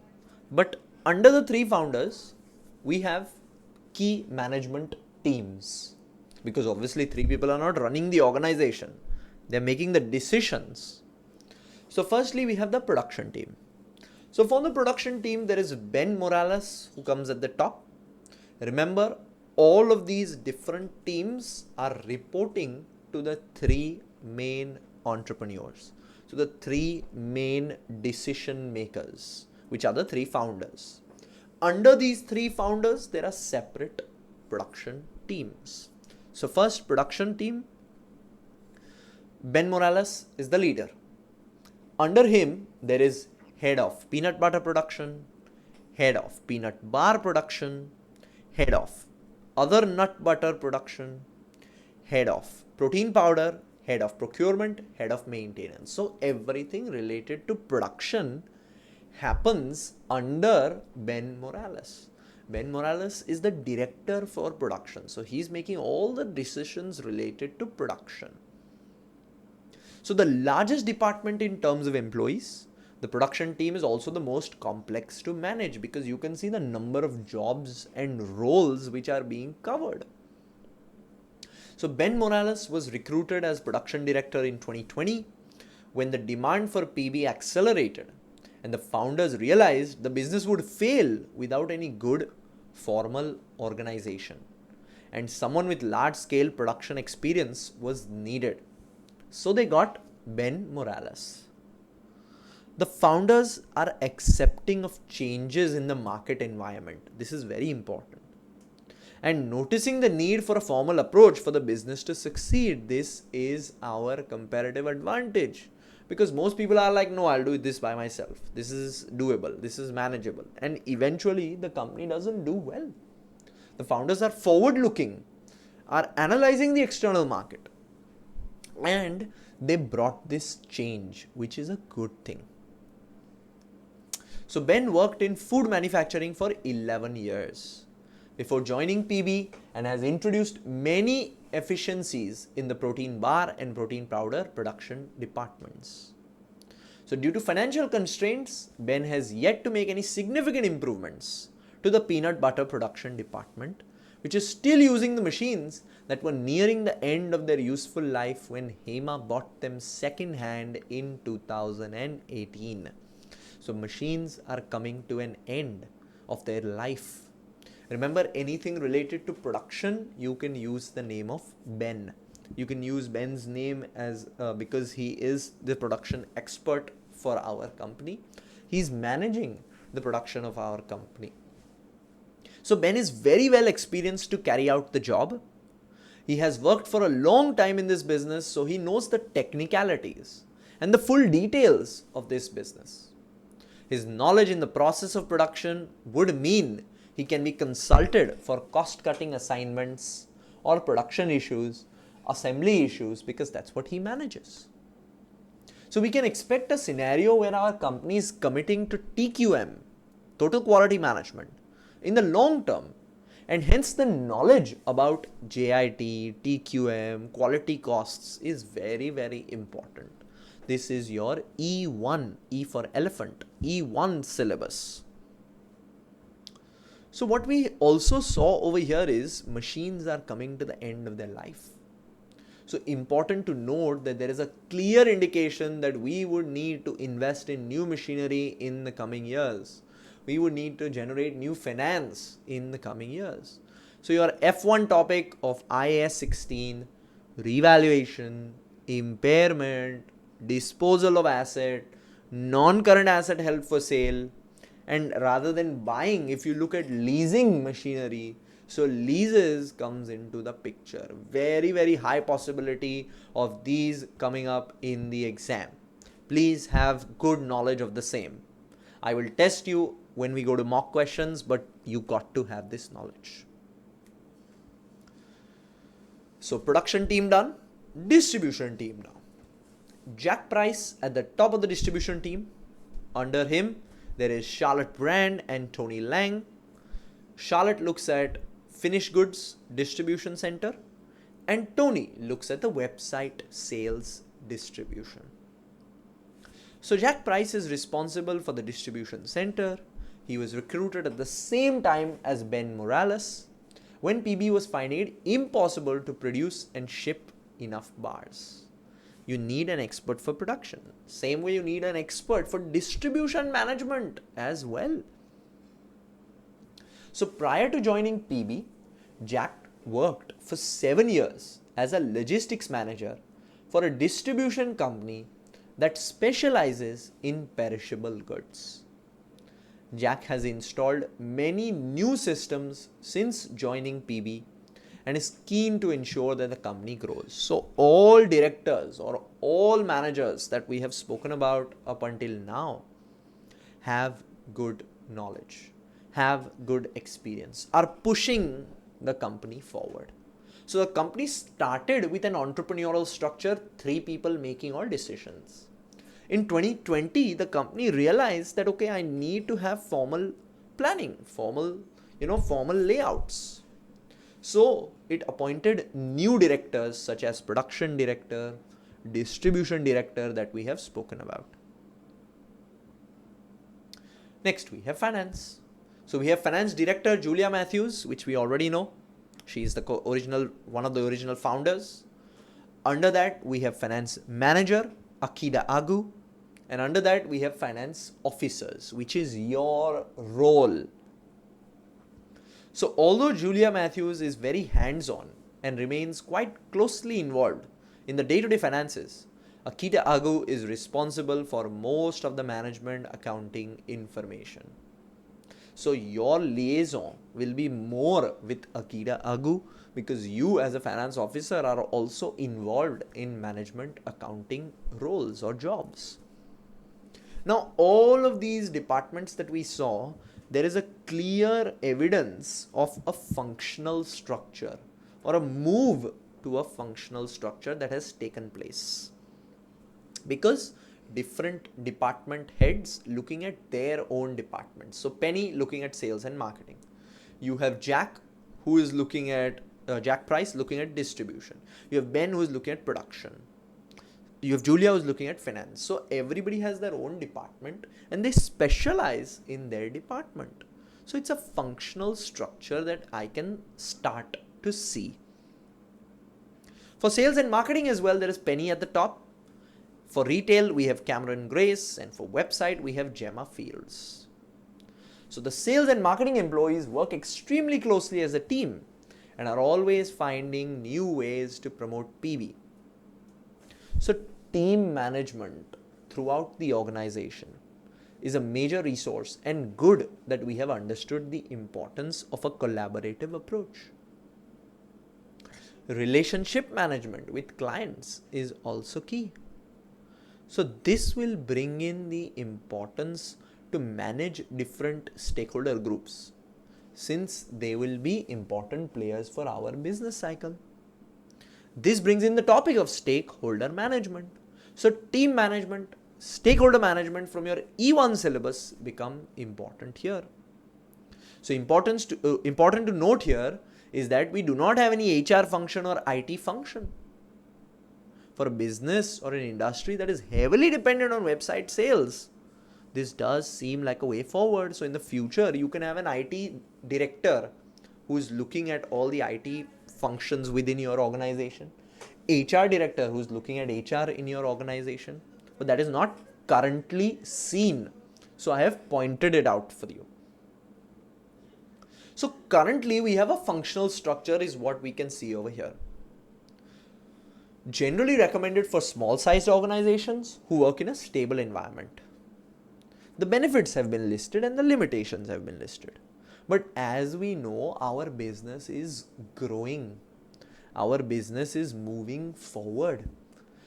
But under the 3 founders, we have key management teams, because obviously 3 people are not running the organization. They're making the decisions. So firstly, we have the production team. So for the production team, there is Ben Morales, who comes at the top. Remember, all of these different teams are reporting to the 3 main entrepreneurs. So the 3 main decision makers, which are the 3 founders. Under these 3 founders, there are separate production teams. So first, production team, Ben Morales is the leader. Under him, there is head of peanut butter production, head of peanut bar production, head of other nut butter production, head of protein powder, head of procurement, head of maintenance. So everything related to production happens under Ben Morales. Ben Morales is the director for production. So he's making all the decisions related to production. So the largest department in terms of employees, the production team, is also the most complex to manage, because you can see the number of jobs and roles which are being covered. So Ben Morales was recruited as production director in 2020 when the demand for PB accelerated and the founders realized the business would fail without any good formal organization, and someone with large scale production experience was needed. So they got Ben Morales. The founders are accepting of changes in the market environment. This is very important. And noticing the need for a formal approach for the business to succeed. This is our comparative advantage. Because most people are like, no, I'll do this by myself. This is doable. This is manageable. And eventually the company doesn't do well. The founders are forward looking, are analyzing the external market. And they brought this change, which is a good thing. So Ben worked in food manufacturing for 11 years before joining PB, and has introduced many efficiencies in the protein bar and protein powder production departments. So due to financial constraints, Ben has yet to make any significant improvements to the peanut butter production department, which is still using the machines that were nearing the end of their useful life when CIMA bought them second hand in 2018. So machines are coming to an end of their life. Remember, anything related to production, you can use the name of Ben. You can use Ben's name as because he is the production expert for our company. He's managing the production of our company. So Ben is very well experienced to carry out the job. He has worked for a long time in this business, so he knows the technicalities and the full details of this business. His knowledge in the process of production would mean he can be consulted for cost-cutting assignments or production issues, assembly issues, because that's what he manages. So we can expect a scenario where our company is committing to TQM, Total Quality Management, in the long term, and hence the knowledge about JIT, TQM, quality costs is very, very important. This is your E1, E for elephant, E1 syllabus. So what we also saw over here is machines are coming to the end of their life. So important to note that there is a clear indication that we would need to invest in new machinery in the coming years. We would need to generate new finance in the coming years. So your F1 topic of IAS 16, revaluation, impairment, disposal of asset, non-current asset held for sale, and rather than buying, if you look at leasing machinery, so leases comes into the picture. Very, very high possibility of these coming up in the exam. Please have good knowledge of the same. I will test you when we go to mock questions, but you got to have this knowledge. So production team done, distribution team now. Jack Price at the top of the distribution team. Under him, there is Charlotte Brand and Tony Lang. Charlotte looks at finished goods distribution center, and Tony looks at the website sales distribution. So Jack Price is responsible for the distribution center. He was recruited at the same time as Ben Morales when PB was finding it impossible to produce and ship enough bars. You need an expert for production. Same way you need an expert for distribution management as well. So prior to joining PB, Jack worked for 7 years as a logistics manager for a distribution company that specializes in perishable goods. Jack has installed many new systems since joining PB and is keen to ensure that the company grows. So all directors or all managers that we have spoken about up until now have good knowledge, have good experience, are pushing the company forward. So the company started with an entrepreneurial structure, 3 people making all decisions. In 2020, the company realized that, okay, I need to have formal planning, formal layouts. So it appointed new directors such as production director, distribution director that we have spoken about. Next, we have finance. So we have finance director Julia Matthews, which we already know. She is one of the original founders. Under that, we have finance manager Akida Agu. And under that, we have finance officers, which is your role. So although Julia Matthews is very hands-on and remains quite closely involved in the day-to-day finances, Akida Agu is responsible for most of the management accounting information. So your liaison will be more with Akida Agu because you as a finance officer are also involved in management accounting roles or jobs. Now, all of these departments that we saw, there is a clear evidence of a functional structure or a move to a functional structure that has taken place. Because different department heads looking at their own departments. So Penny looking at sales and marketing. You have Jack who is looking at Jack Price looking at distribution. You have Ben who is looking at production. You have Julia who's looking at finance. So everybody has their own department and they specialize in their department. So it's a functional structure that I can start to see. For sales and marketing as well, there is Penny at the top. For retail, we have Cameron Grace, and for website, we have Gemma Fields. So the sales and marketing employees work extremely closely as a team and are always finding new ways to promote PB. So team management throughout the organization is a major resource, and good that we have understood the importance of a collaborative approach. Relationship management with clients is also key. So this will bring in the importance to manage different stakeholder groups, since they will be important players for our business cycle. This brings in the topic of stakeholder management. So team management, stakeholder management from your E1 syllabus become important here. So important to note here is that we do not have any HR function or IT function. For a business or an industry that is heavily dependent on website sales, this does seem like a way forward. So in the future, you can have an IT director who's looking at all the IT functions within your organization, HR director who's looking at HR in your organization, but that is not currently seen. So I have pointed it out for you. So currently we have a functional structure is what we can see over here. Generally recommended for small sized organizations who work in a stable environment. The benefits have been listed and the limitations have been listed. But as we know, our business is growing. Our business is moving forward.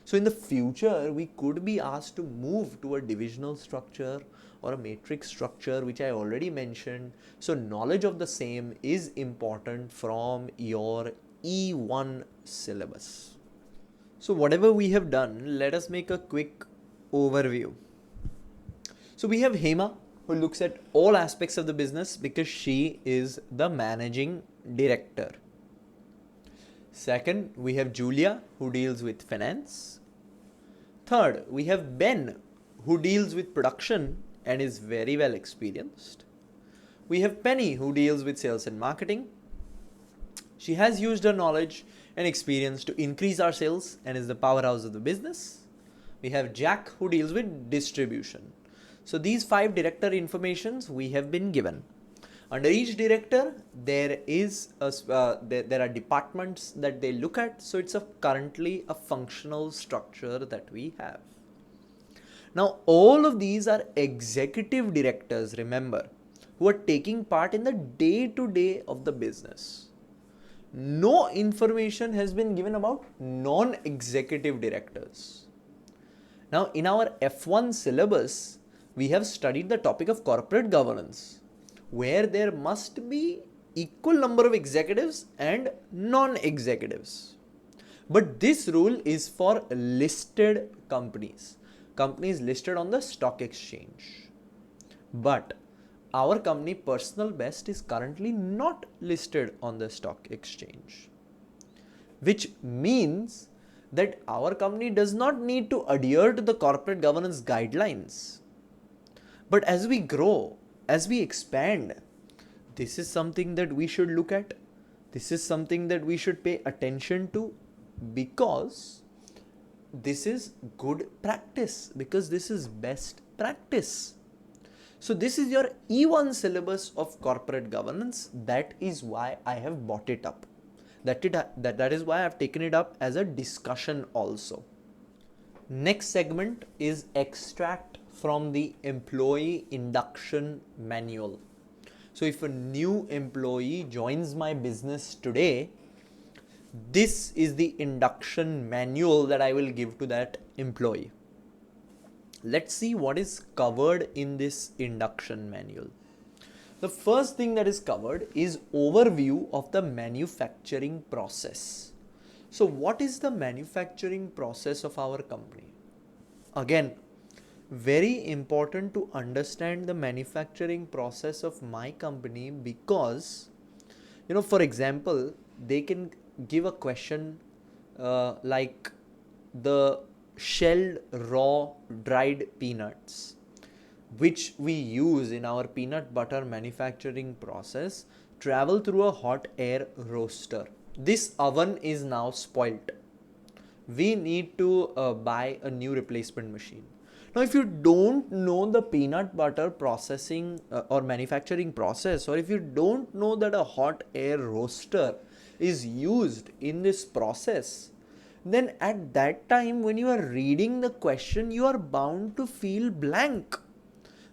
So in the future, we could be asked to move to a divisional structure or a matrix structure, which I already mentioned. So knowledge of the same is important from your E1 syllabus. So whatever we have done, let us make a quick overview. So we have Hema, who looks at all aspects of the business because she is the managing director. Second, we have Julia, who deals with finance. Third, we have Ben, who deals with production and is very well experienced. We have Penny, who deals with sales and marketing. She has used her knowledge and experience to increase our sales and is the powerhouse of the business. We have Jack, who deals with distribution. So these 5 director informations we have been given. Under each director, there are departments that they look at. So it's currently a functional structure that we have. Now, all of these are executive directors, remember, who are taking part in the day-to-day of the business. No information has been given about non-executive directors. Now, in our F1 syllabus, we have studied the topic of corporate governance, where there must be equal number of executives and non-executives. But this rule is for listed companies, companies listed on the stock exchange. But our company Personal Best is currently not listed on the stock exchange, which means that our company does not need to adhere to the corporate governance guidelines. But as we grow, as we expand, this is something that we should look at. This is something that we should pay attention to because this is good practice, because this is best practice. So this is your E1 syllabus of corporate governance. That is why I have brought it up. That is why I have taken it up as a discussion also. Next segment is extract from the employee induction manual. So if a new employee joins my business today, this is the induction manual that I will give to that employee. Let's see what is covered in this induction manual. The first thing that is covered is overview of the manufacturing process. So what is the manufacturing process of our company? Again, very important to understand the manufacturing process of my company because, for example, they can give a question like the shelled, raw, dried peanuts, which we use in our peanut butter manufacturing process, travel through a hot air roaster. This oven is now spoilt. We need to buy a new replacement machine. Now, if you don't know the peanut butter processing or manufacturing process, or if you don't know that a hot air roaster is used in this process, then at that time when you are reading the question, you are bound to feel blank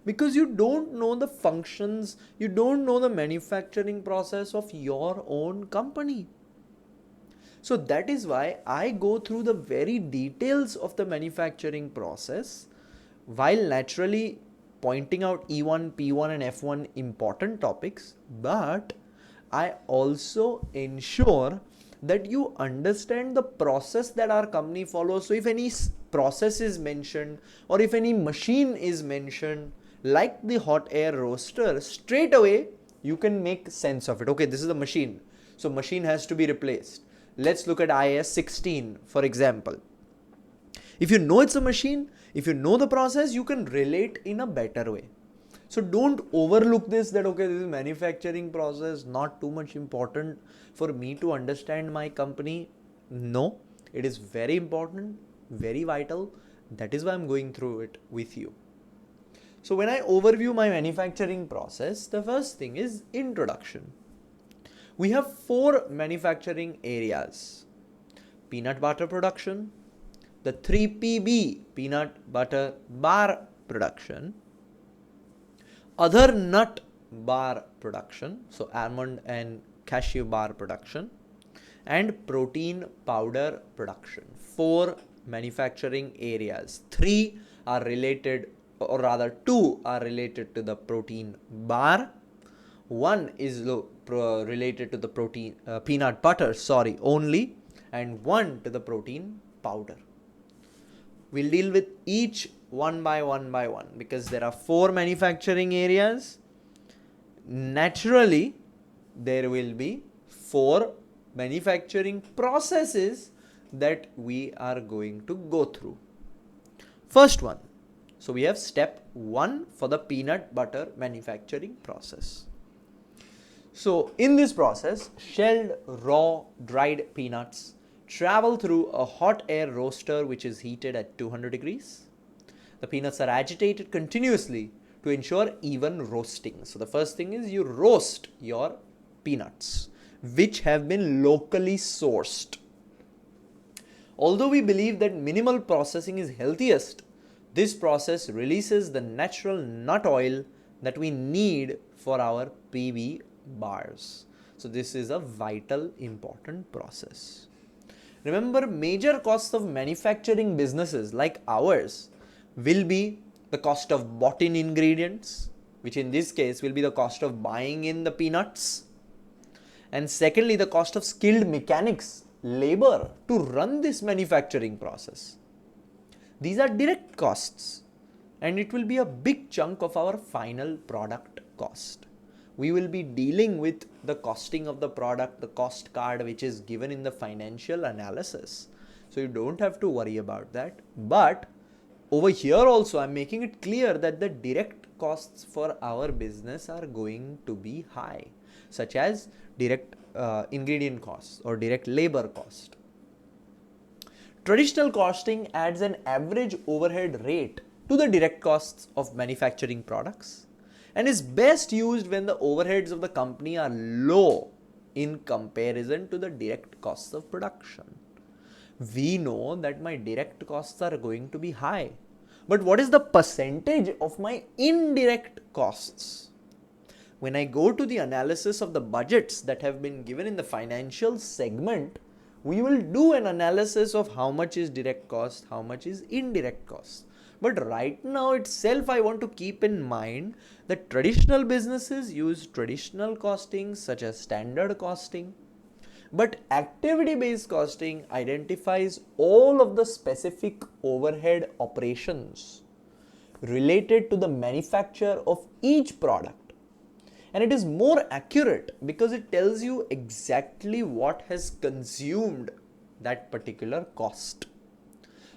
because you don't know the functions, you don't know the manufacturing process of your own company. So that is why I go through the very details of the manufacturing process, while naturally pointing out E1, P1 and F1 important topics, but I also ensure that you understand the process that our company follows. So if any process is mentioned or if any machine is mentioned, like the hot air roaster, straight away you can make sense of it. Okay, this is the machine. So machine has to be replaced. Let's look at IS 16, for example. If you know it's a machine, If you know the process, you can relate in a better way. So don't overlook this, that okay, this is manufacturing process, not too much important for me to understand my company. No, it is very important, very vital. That is why I'm going through it with you. So when I overview my manufacturing process, the first thing is introduction. We have 4 manufacturing areas: peanut butter production, the 3PB peanut butter bar production, other nut bar production, so almond and cashew bar production, and protein powder production. 4 manufacturing areas. 3 are related, or rather 2 are related to the protein bar. 1 is related to the protein peanut butter, only, and 1 to the protein powder. We'll deal with each one by one because there are 4 manufacturing areas. Naturally, there will be 4 manufacturing processes that we are going to go through. First one. So we have step 1 for the peanut butter manufacturing process. So in this process, shelled, raw, dried peanuts travel through a hot air roaster which is heated at 200 degrees. The peanuts are agitated continuously to ensure even roasting. So the first thing is you roast your peanuts, which have been locally sourced. Although we believe that minimal processing is healthiest, this process releases the natural nut oil that we need for our PB bars. So this is a vital, important process. Remember, major costs of manufacturing businesses like ours will be the cost of bought-in ingredients, which in this case will be the cost of buying in the peanuts. And secondly, the cost of skilled mechanics, labor to run this manufacturing process. These are direct costs, and it will be a big chunk of our final product cost. We will be dealing with the costing of the product, the cost card which is given in the financial analysis. So you don't have to worry about that. But over here also I'm making it clear that the direct costs for our business are going to be high, such as direct ingredient costs or direct labor cost. Traditional costing adds an average overhead rate to the direct costs of manufacturing products and is best used when the overheads of the company are low in comparison to the direct costs of production. We know that my direct costs are going to be high, but what is the percentage of my indirect costs? When I go to the analysis of the budgets that have been given in the financial segment, we will do an analysis of how much is direct cost, how much is indirect cost. But right now itself, I want to keep in mind that traditional businesses use traditional costing such as standard costing. But activity-based costing identifies all of the specific overhead operations related to the manufacture of each product. And it is more accurate because it tells you exactly what has consumed that particular cost.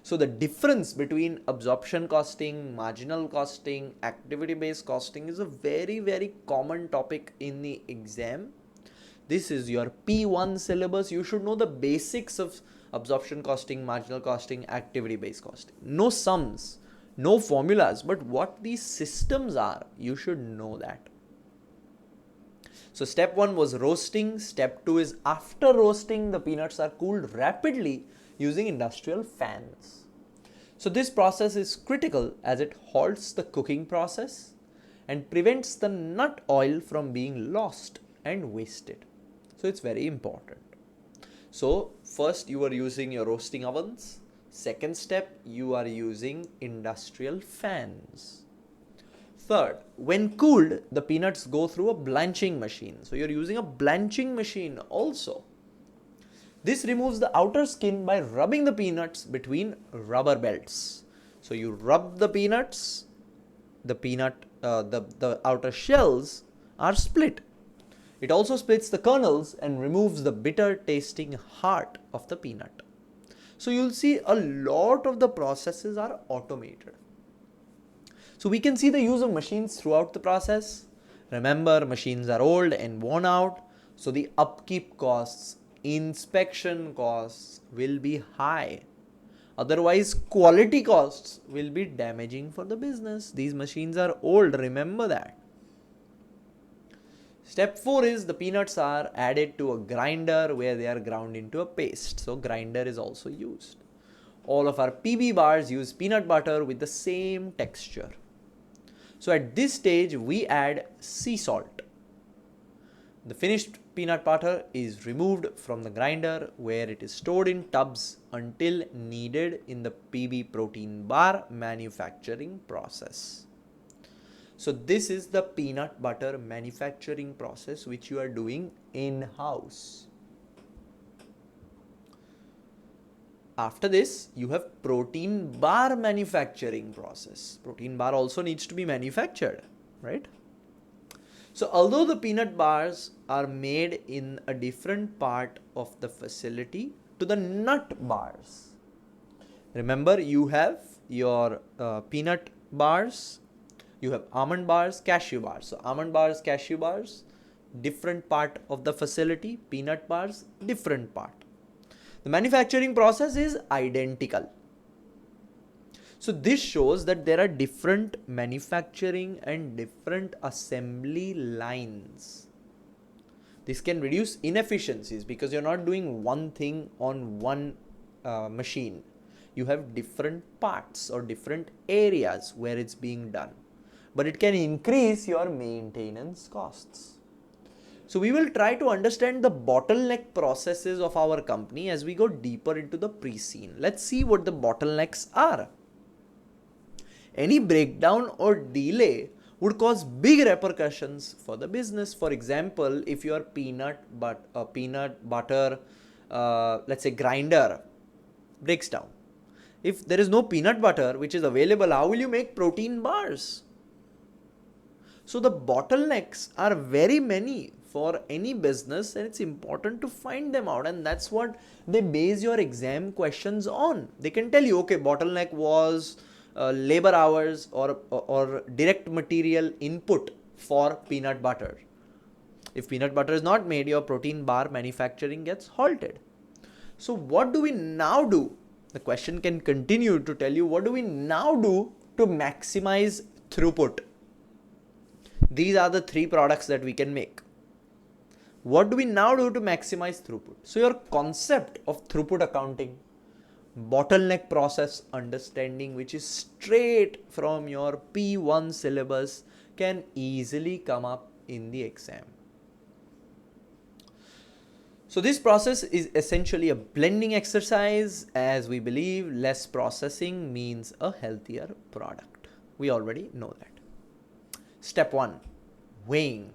So the difference between absorption costing, marginal costing, activity-based costing is a very, very common topic in the exam. This is your P1 syllabus. You should know the basics of absorption costing, marginal costing, activity-based costing. No sums, no formulas, but what these systems are, you should know that. So step 1 was roasting. Step 2 is after roasting, the peanuts are cooled rapidly using industrial fans. So this process is critical as it halts the cooking process and prevents the nut oil from being lost and wasted. So it's very important. So first you are using your roasting ovens. Second step, you are using industrial fans. Third, when cooled, the peanuts go through a blanching machine. So you're using a blanching machine also. This removes the outer skin by rubbing the peanuts between rubber belts. So you rub the peanuts, the outer shells are split. It also splits the kernels and removes the bitter tasting heart of the peanut. So you'll see a lot of the processes are automated. So we can see the use of machines throughout the process. Remember, machines are old and worn out, so the upkeep costs, inspection costs will be high. Otherwise, quality costs will be damaging for the business. These machines are old, remember that. Step 4 is the peanuts are added to a grinder where they are ground into a paste. So grinder is also used. All of our PB bars use peanut butter with the same texture. So at this stage, we add sea salt. The finished peanut butter is removed from the grinder where it is stored in tubs until needed in the PB protein bar manufacturing process. So this is the peanut butter manufacturing process which you are doing in-house. After this, you have protein bar manufacturing process. Protein bar also needs to be manufactured, right? So although the peanut bars are made in a different part of the facility to the nut bars. Remember, you have your peanut bars, you have almond bars, cashew bars. So almond bars, cashew bars, different part of the facility, peanut bars, different part. The manufacturing process is identical. So this shows that there are different manufacturing and different assembly lines. This can reduce inefficiencies because you're not doing one thing on one machine. You have different parts or different areas where it's being done. But it can increase your maintenance costs. So we will try to understand the bottleneck processes of our company as we go deeper into the pre-scene. Let's see what the bottlenecks are. Any breakdown or delay would cause big repercussions for the business. For example, if your peanut butter, let's say grinder breaks down. If there is no peanut butter which is available, how will you make protein bars? So the bottlenecks are very many for any business and it's important to find them out, and that's what they base your exam questions on. They can tell you, okay, bottleneck was labor hours or direct material input for peanut butter. If peanut butter is not made, your protein bar manufacturing gets halted. So what do we now do? The question can continue to tell you, what do we now do to maximize throughput? These are the 3 products that we can make. What do we now do to maximize throughput? So your concept of throughput accounting, bottleneck process understanding, which is straight from your P1 syllabus, can easily come up in the exam. So this process is essentially a blending exercise, as we believe less processing means a healthier product. We already know that. Step 1, weighing.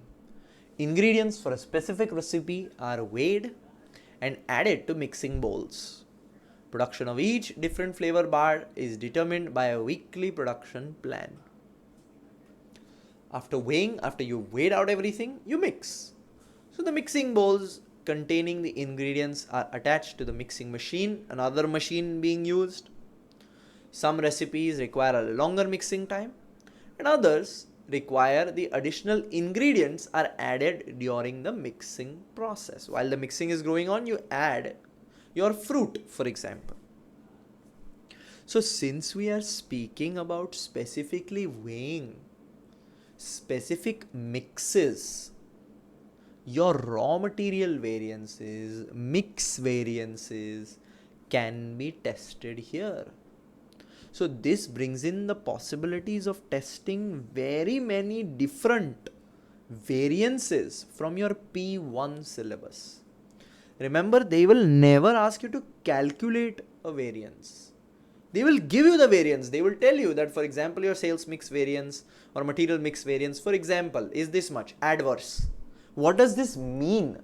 Ingredients for a specific recipe are weighed and added to mixing bowls. Production of each different flavor bar is determined by a weekly production plan. After weighing, after you've weighed out everything, you mix. So the mixing bowls containing the ingredients are attached to the mixing machine, another machine being used. Some recipes require a longer mixing time and others require the additional ingredients are added during the mixing process. While the mixing is going on, you add your fruit, for example. So since we are speaking about specifically weighing specific mixes, your raw material variances, mix variances can be tested here. So this brings in the possibilities of testing very many different variances from your P1 syllabus. Remember, they will never ask you to calculate a variance. They will give you the variance. They will tell you that, for example, your sales mix variance or material mix variance, for example, is this much adverse. What does this mean?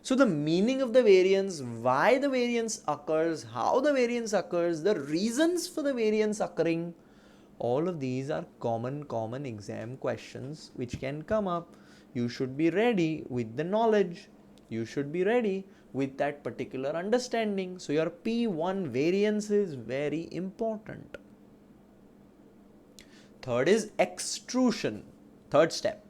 So the meaning of the variance, why the variance occurs, how the variance occurs, the reasons for the variance occurring, all of these are common exam questions which can come up. You should be ready with the knowledge. You should be ready with that particular understanding. So your P1 variance is very important. Third is extrusion. Third step.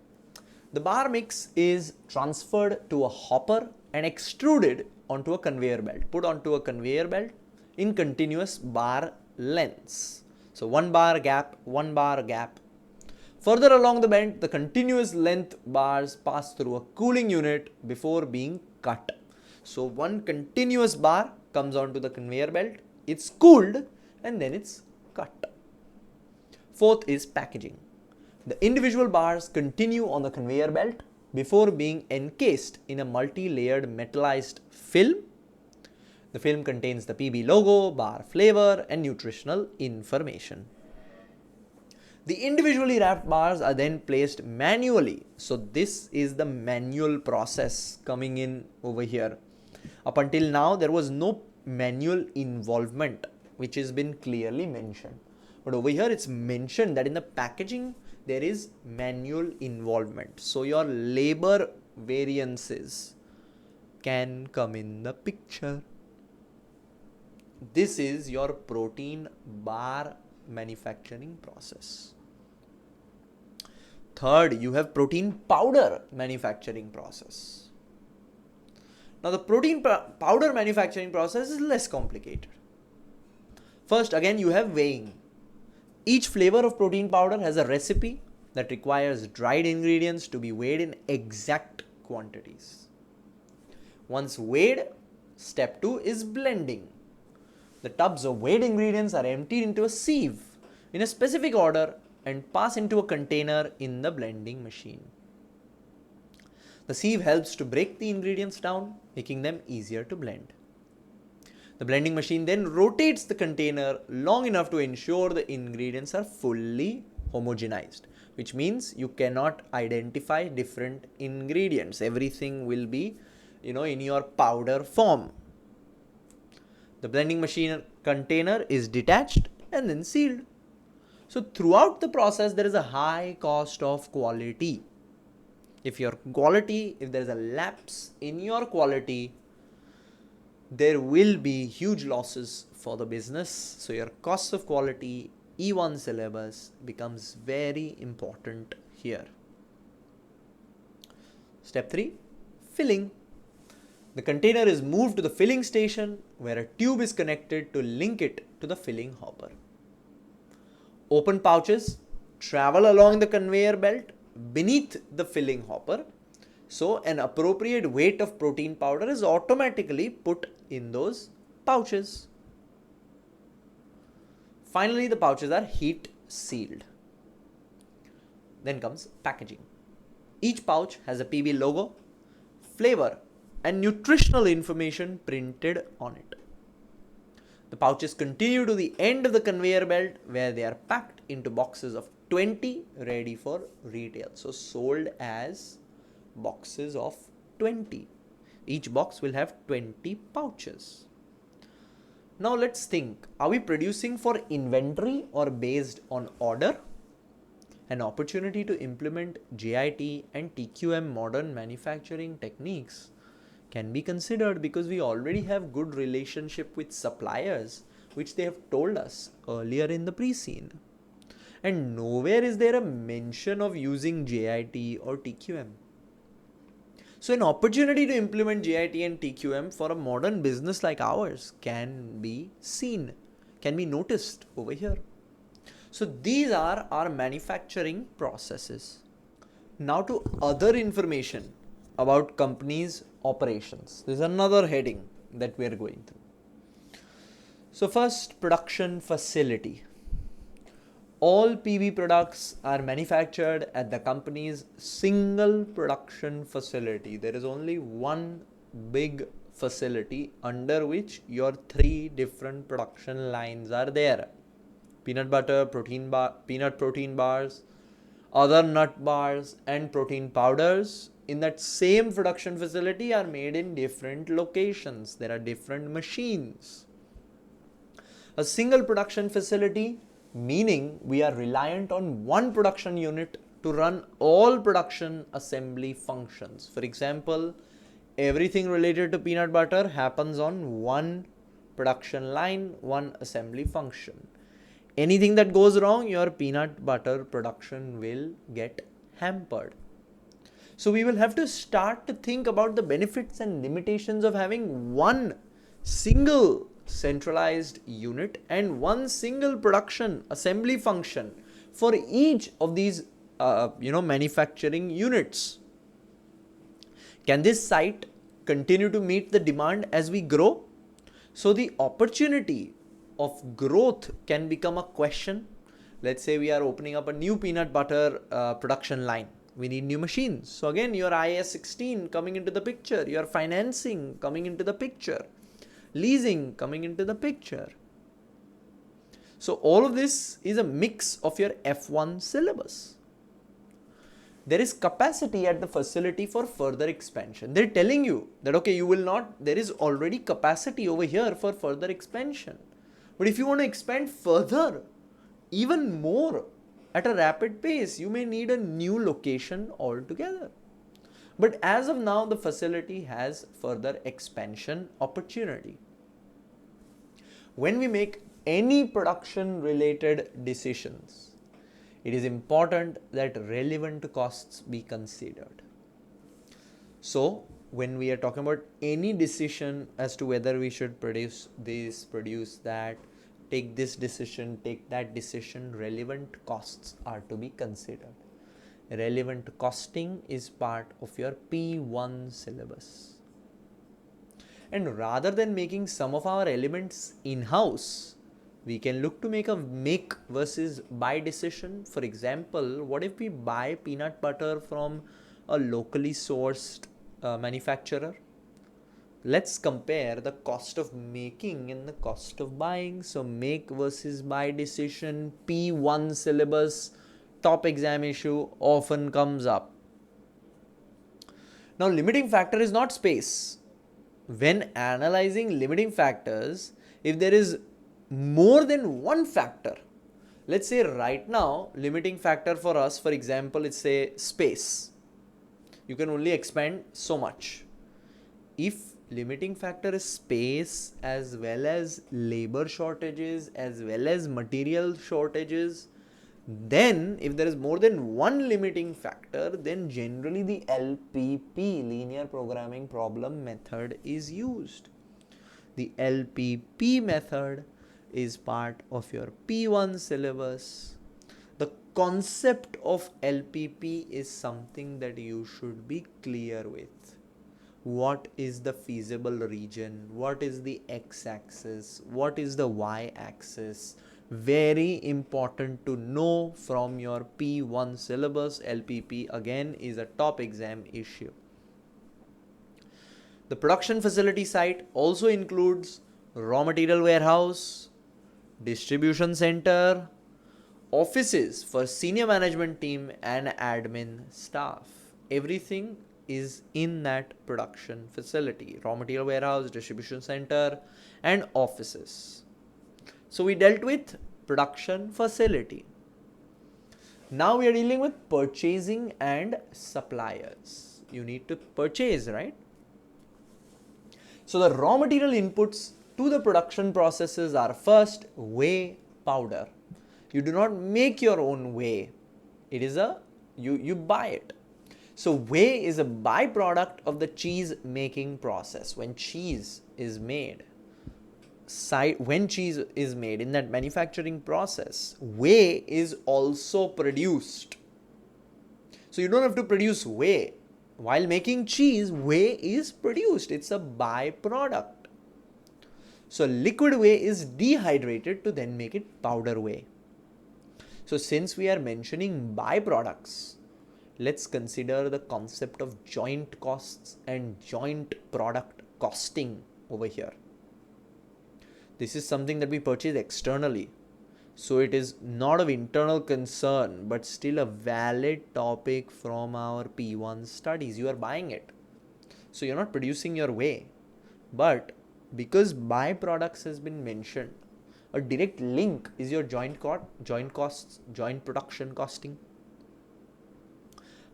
The bar mix is transferred to a hopper and extruded onto a conveyor belt, put onto a conveyor belt in continuous bar lengths. So 1 bar gap, 1 bar gap. Further along the belt, the continuous length bars pass through a cooling unit before being cut. So one continuous bar comes onto the conveyor belt, it's cooled and then it's cut. Fourth is packaging. The individual bars continue on the conveyor belt before being encased in a multi-layered metallized film. The film contains the PB logo, bar flavor and nutritional information. The individually wrapped bars are then placed manually. So this is the manual process coming in over here. Up until now, there was no manual involvement, which has been clearly mentioned. But over here, it's mentioned that in the packaging, there is manual involvement. So your labor variances can come in the picture. This is your protein bar manufacturing process. Third, you have protein powder manufacturing process. Now the protein powder manufacturing process is less complicated. First, again, you have weighing. Each flavor of protein powder has a recipe that requires dried ingredients to be weighed in exact quantities. Once weighed, step 2 is blending. The tubs of weighed ingredients are emptied into a sieve in a specific order and pass into a container in the blending machine. The sieve helps to break the ingredients down, making them easier to blend. The blending machine then rotates the container long enough to ensure the ingredients are fully homogenized, which means you cannot identify different ingredients. Everything will be, in your powder form. The blending machine container is detached and then sealed. So throughout the process, there is a high cost of quality. If there is a lapse in your quality, there will be huge losses for the business. So your cost of quality, E1 syllabus becomes very important here. Step 3, filling. The container is moved to the filling station where a tube is connected to link it to the filling hopper. Open pouches travel along the conveyor belt beneath the filling hopper. So an appropriate weight of protein powder is automatically put in those pouches. Finally, the pouches are heat sealed. Then comes packaging. Each pouch has a PB logo, flavor, and nutritional information printed on it. The pouches continue to the end of the conveyor belt where they are packed into boxes of 20 ready for retail. So sold as boxes of 20. Each box will have 20 pouches. Now let's think, are we producing for inventory or based on order? An opportunity to implement JIT and TQM modern manufacturing techniques can be considered because we already have good relationship with suppliers, which they have told us earlier in the pre-scene. And nowhere is there a mention of using JIT or TQM. So an opportunity to implement JIT and TQM for a modern business like ours can be seen, can be noticed over here. So these are our manufacturing processes. Now to other information about companies' operations. This is another heading that we are going through. So first, production facility. All PB products are manufactured at the company's single production facility. There is only one big facility under which your 3 different production lines are there. Peanut butter, peanut protein bars, other nut bars and protein powders in that same production facility are made in different locations. There are different machines. A single production facility, meaning we are reliant on one production unit to run all production assembly functions. For example, everything related to peanut butter happens on one production line, one assembly function. Anything that goes wrong, your peanut butter production will get hampered. So we will have to start to think about the benefits and limitations of having one single centralized unit and one single production assembly function for each of these manufacturing units. Can this site continue to meet the demand as we grow? So the opportunity of growth can become a question. Let's say we are opening up a new peanut butter production line. We need new machines. So again, your IAS 16 coming into the picture, your financing coming into the picture, leasing coming into the picture. So all of this is a mix of your F1 syllabus. There is capacity at the facility for further expansion. They're telling you that, okay, there is already capacity over here for further expansion. But if you want to expand further, even more at a rapid pace, you may need a new location altogether. But as of now, the facility has further expansion opportunity. When we make any production related decisions, it is important that relevant costs be considered. So when we are talking about any decision as to whether we should produce this, produce that, take this decision, take that decision, relevant costs are to be considered. Relevant costing is part of your P1 syllabus. And rather than making some of our elements in-house, we can look to make a make versus buy decision. For example, what if we buy peanut butter from a locally sourced manufacturer? Let's compare the cost of making and the cost of buying. So make versus buy decision, P1 syllabus, top exam issue often comes up. Now, limiting factor is not space. When analyzing limiting factors, if there is more than one factor, let's say right now, limiting factor for us, for example, let's say space. You can only expand so much. If limiting factor is space as well as labor shortages as well as material shortages, then if there is more than one limiting factor, then generally the LPP, linear programming problem method, is used. The LPP method is part of your P1 syllabus. The concept of LPP is something that you should be clear with. What is the feasible region? What is the x-axis? What is the y-axis? Very important to know from your P1 syllabus. LPP again is a top exam issue. The production facility site also includes raw material warehouse, distribution center, offices for senior management team and admin staff. Everything is in that production facility: raw material warehouse, distribution center, and offices. So we dealt with production facility. Now we are dealing with purchasing and suppliers. You need to purchase, right? So the raw material inputs to the production processes are first whey powder. You do not make your own whey. It is you buy it. So whey is a byproduct of the cheese making process. When cheese is made in that manufacturing process, whey is also produced. So you don't have to produce whey. While making cheese, whey is produced. It's a byproduct. So liquid whey is dehydrated to then make it powder whey. So since we are mentioning byproducts, let's consider the concept of joint costs and joint product costing over here. This is something that we purchase externally. So it is not of internal concern, but still a valid topic from our P1 studies. You are buying it. So you're not producing your whey. But because byproducts has been mentioned, a direct link is your joint costs, joint production costing.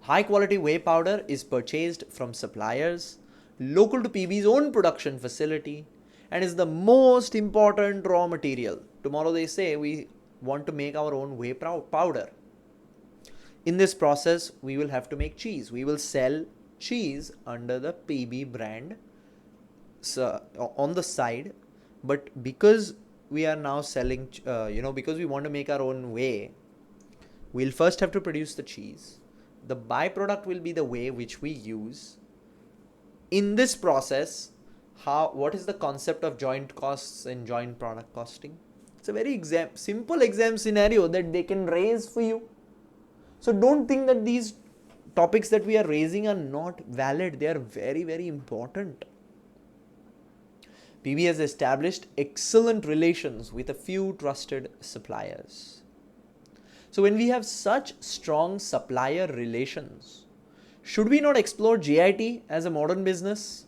High quality whey powder is purchased from suppliers. local to PB's own production facility, and is the most important raw material. Tomorrow they say we want to make our own whey powder. In this process, we will have to make cheese. We will sell cheese under the PB brand on the side, but because we are now selling, because we want to make our own whey, we'll first have to produce the cheese. The byproduct will be the whey which we use. In this process, what is the concept of joint costs and joint product costing? It's a very simple exam scenario that they can raise for you. So don't think that these topics that we are raising are not valid. They are very, very important. PB has established excellent relations with a few trusted suppliers. So when we have such strong supplier relations, should we not explore JIT as a modern business?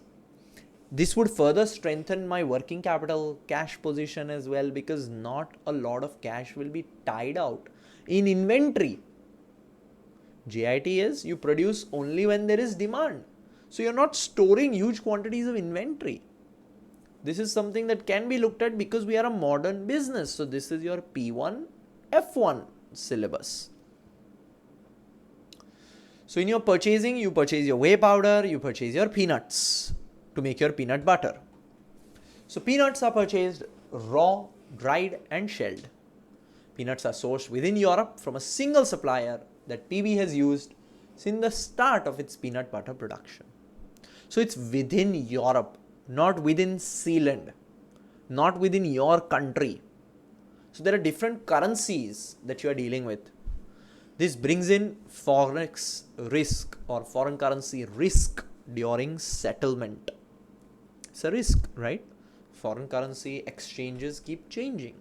This would further strengthen my working capital cash position as well, because not a lot of cash will be tied out in inventory. JIT is you produce only when there is demand. So you're not storing huge quantities of inventory. This is something that can be looked at because we are a modern business. So this is your P1, F1 syllabus. So in your purchasing, you purchase your whey powder, you purchase your peanuts to make your peanut butter. So peanuts are purchased raw, dried and shelled. Peanuts are sourced within Europe from a single supplier that PB has used since the start of its peanut butter production. So it's within Europe, not within Zealand, not within your country. So there are different currencies that you are dealing with. This brings in forex risk or foreign currency risk during settlement. It's a risk, right? Foreign currency exchanges keep changing.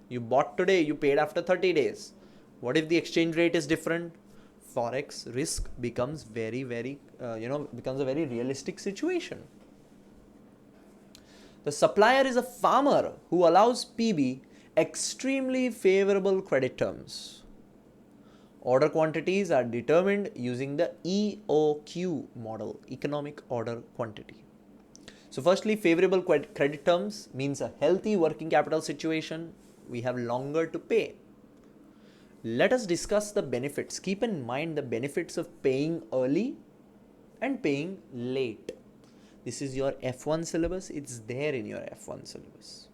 You bought today, you paid after 30 days. What if the exchange rate is different? Forex risk becomes becomes a very realistic situation. The supplier is a farmer who allows PB extremely favorable credit terms. Order quantities are determined using the EOQ model, economic order quantity. So firstly, favorable credit terms means a healthy working capital situation. We have longer to pay. Let us discuss the benefits. Keep in mind the benefits of paying early and paying late. This is your F1 syllabus. It's there in your F1 syllabus.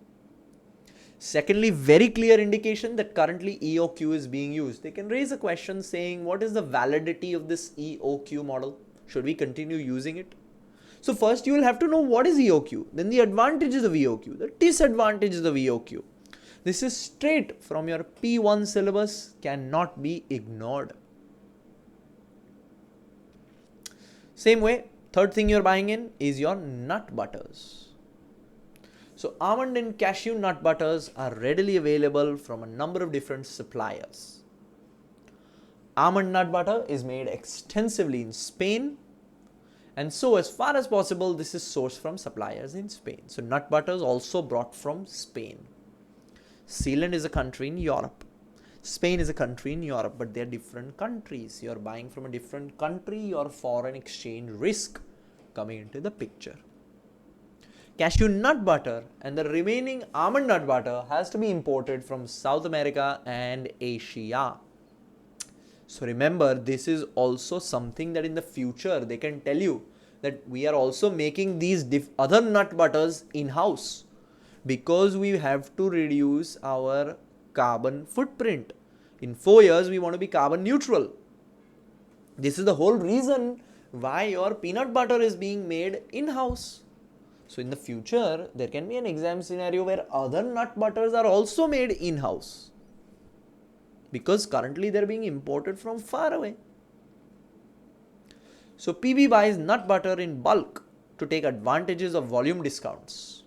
Secondly, very clear indication that currently EOQ is being used. They can raise a question saying, what is the validity of this EOQ model? Should we continue using it? So first you will have to know what is EOQ, then the advantages of EOQ, the disadvantages of EOQ. This is straight from your P1 syllabus, cannot be ignored. Same way, third thing you're buying in is your nut butters. So almond and cashew nut butters are readily available from a number of different suppliers. Almond nut butter is made extensively in Spain, and so as far as possible this is sourced from suppliers in Spain. So nut butter is also brought from Spain. Zealand is a country in Europe. Spain is a country in Europe, but they are different countries. You are buying from a different country, your foreign exchange risk coming into the picture. Cashew nut butter and the remaining almond nut butter has to be imported from South America and Asia. So remember, this is also something that in the future they can tell you that we are also making these other nut butters in-house, because we have to reduce our carbon footprint. In 4 years, we want to be carbon neutral. This is the whole reason why your peanut butter is being made in-house. So in the future, there can be an exam scenario where other nut butters are also made in-house, because currently they're being imported from far away. So PB buys nut butter in bulk to take advantages of volume discounts.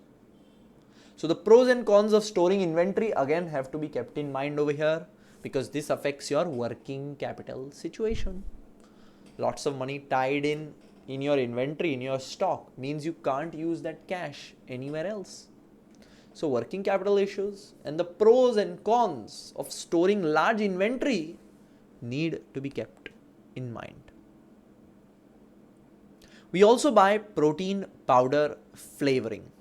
So the pros and cons of storing inventory again have to be kept in mind over here, because this affects your working capital situation. Lots of money tied in your inventory, in your stock, means you can't use that cash anywhere else. So working capital issues and the pros and cons of storing large inventory need to be kept in mind. We also buy protein powder flavoring.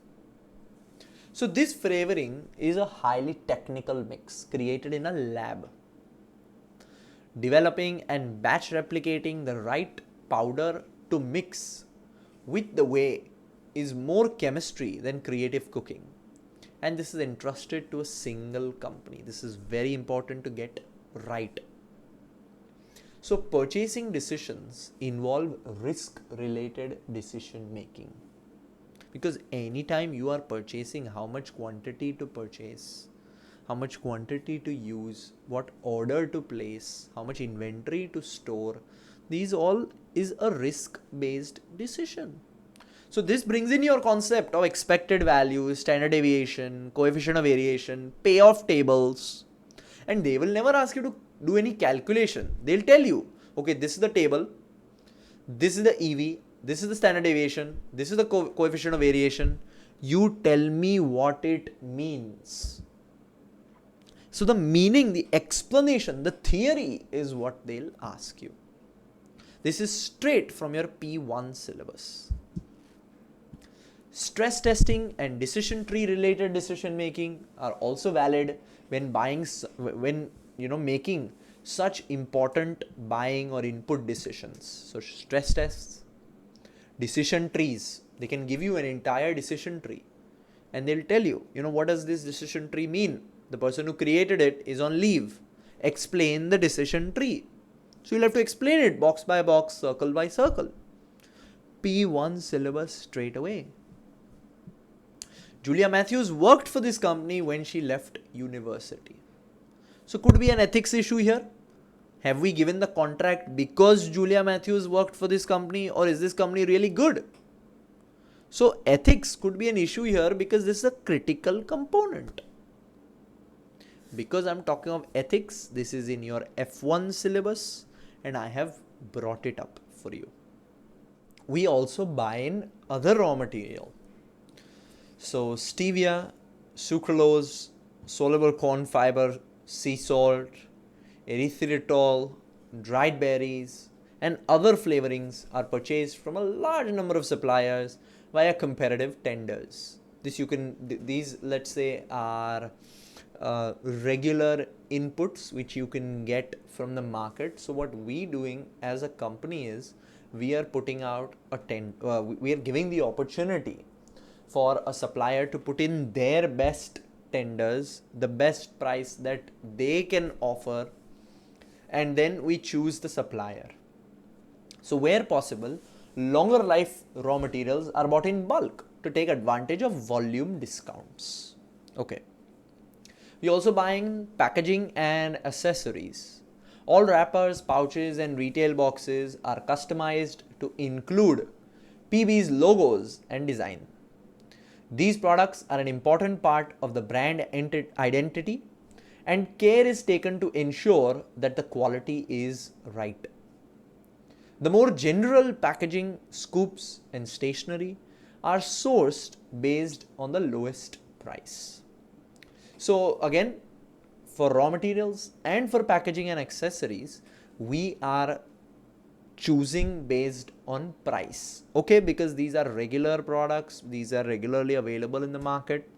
So this flavoring is a highly technical mix created in a lab. Developing and batch replicating the right powder to mix with the whey is more chemistry than creative cooking. And this is entrusted to a single company. This is very important to get right. So purchasing decisions involve risk-related decision making. Because anytime you are purchasing, how much quantity to purchase, how much quantity to use, what order to place, how much inventory to store, these all is a risk-based decision. So this brings in your concept of expected values, standard deviation, coefficient of variation, payoff tables, and they will never ask you to do any calculation. They'll tell you, okay, this is the table, this is the EV, this is the standard deviation, this is the coefficient of variation. You tell me what it means. So the meaning, the explanation, the theory is what they'll ask you. This is straight from your P1 syllabus. Stress testing and decision tree related decision making are also valid when making such important buying or input decisions. So stress tests, decision trees, they can give you an entire decision tree and they'll tell you, what does this decision tree mean? The person who created it is on leave. Explain the decision tree. So you'll have to explain it box by box, circle by circle. P1 syllabus straight away. Julia Matthews worked for this company when she left university. So could be an ethics issue here. Have we given the contract because Julia Matthews worked for this company, or is this company really good? So ethics could be an issue here because this is a critical component. Because I'm talking of ethics, this is in your F1 syllabus and I have brought it up for you. We also buy in other raw material. So stevia, sucralose, soluble corn fiber, sea salt, erythritol, dried berries, and other flavorings are purchased from a large number of suppliers via comparative tenders. These let's say are regular inputs which you can get from the market. So what we doing as a company is we are putting out we are giving the opportunity for a supplier to put in their best tenders, the best price that they can offer, and then we choose the supplier. So where possible, longer life raw materials are bought in bulk to take advantage of volume discounts. Okay. We also buying packaging and accessories. All wrappers, pouches and retail boxes are customized to include PB's logos and design. These products are an important part of the brand identity, and care is taken to ensure that the quality is right. The more general packaging, scoops and stationery are sourced based on the lowest price. So again, for raw materials and for packaging and accessories, we are choosing based on price. Okay, because these are regular products, these are regularly available in the market.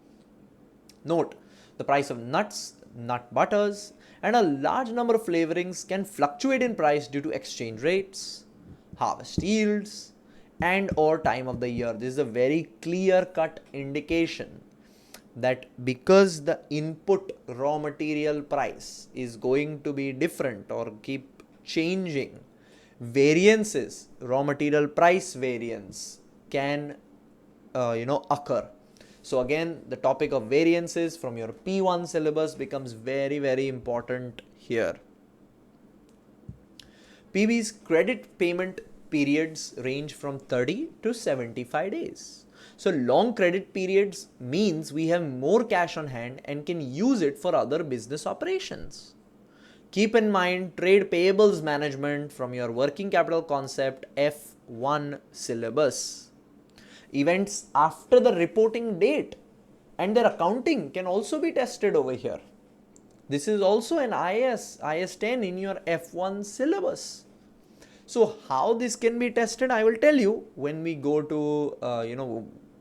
Note, the price of nuts, nut butters, and a large number of flavorings can fluctuate in price due to exchange rates, harvest yields, and or time of the year. This is a very clear-cut indication that because the input raw material price is going to be different or keep changing, variances, raw material price variance can occur. So again, the topic of variances from your P1 syllabus becomes very, very important here. PB's credit payment periods range from 30 to 75 days. So long credit periods means we have more cash on hand and can use it for other business operations. Keep in mind trade payables management from your working capital concept F1 syllabus. Events after the reporting date and their accounting can also be tested over here. This is also an IS 10 in your F1 syllabus. So how this can be tested, I will tell you when we go to,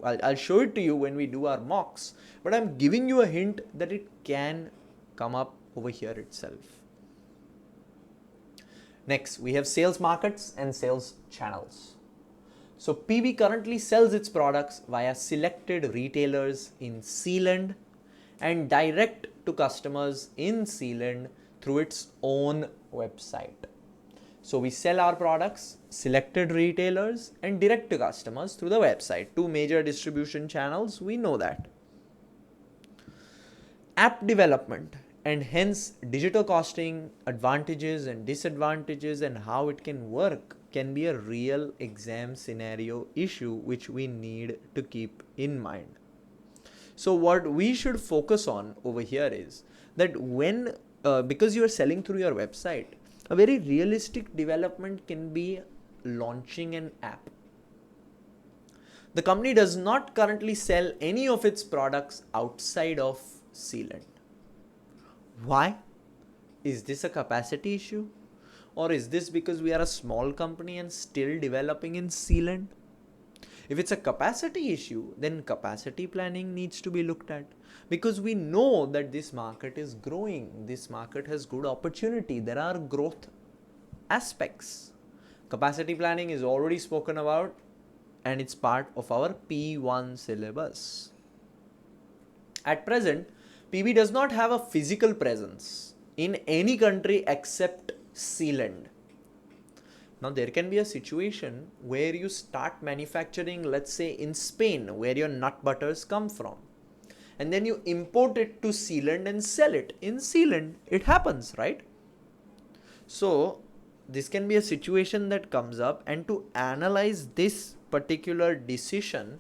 I'll show it to you when we do our mocks, but I'm giving you a hint that it can come up over here itself. Next, we have sales markets and sales channels. So PB currently sells its products via selected retailers in Zealand and direct to customers in Zealand through its own website. So we sell our products, selected retailers and direct to customers through the website. Two major distribution channels, we know that. App development and hence digital costing, advantages and disadvantages and how it can work can be a real exam scenario issue which we need to keep in mind. So what we should focus on over here is that when, because you are selling through your website, a very realistic development can be launching an app. The company does not currently sell any of its products outside of Zealand. Why? Is this a capacity issue? Or is this because we are a small company and still developing in Zealand? If it's a capacity issue, then capacity planning needs to be looked at, because we know that this market is growing. This market has good opportunity. There are growth aspects. Capacity planning is already spoken about and it's part of our P1 syllabus. At present, PB does not have a physical presence in any country except Zealand. Now there can be a situation where you start manufacturing, let's say in Spain, where your nut butters come from, and then you import it to Zealand and sell it in Zealand. It happens, right? So this can be a situation that comes up, and to analyze this particular decision,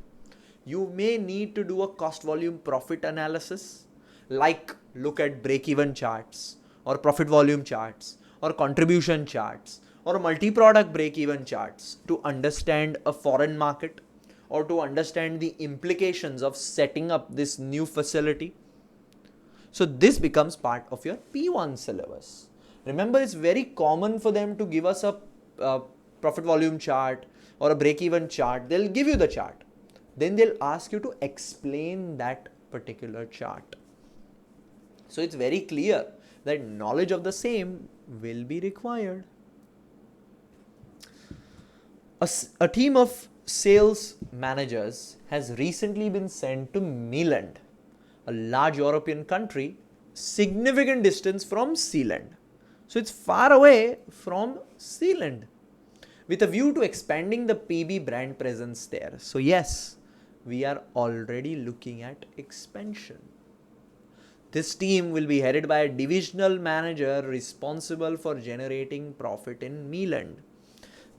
you may need to do a cost volume profit analysis, like look at break-even charts or profit volume charts or contribution charts or multi-product break-even charts to understand a foreign market or to understand the implications of setting up this new facility. So this becomes part of your P1 syllabus. Remember, it's very common for them to give us a profit volume chart or a break-even chart. They'll give you the chart. Then they'll ask you to explain that particular chart. So it's very clear that knowledge of the same will be required. A team of sales managers has recently been sent to Milan, a large European country, significant distance from Zealand. So it's far away from Zealand, with a view to expanding the PB brand presence there. So yes, we are already looking at expansion. This team will be headed by a divisional manager responsible for generating profit in Milan.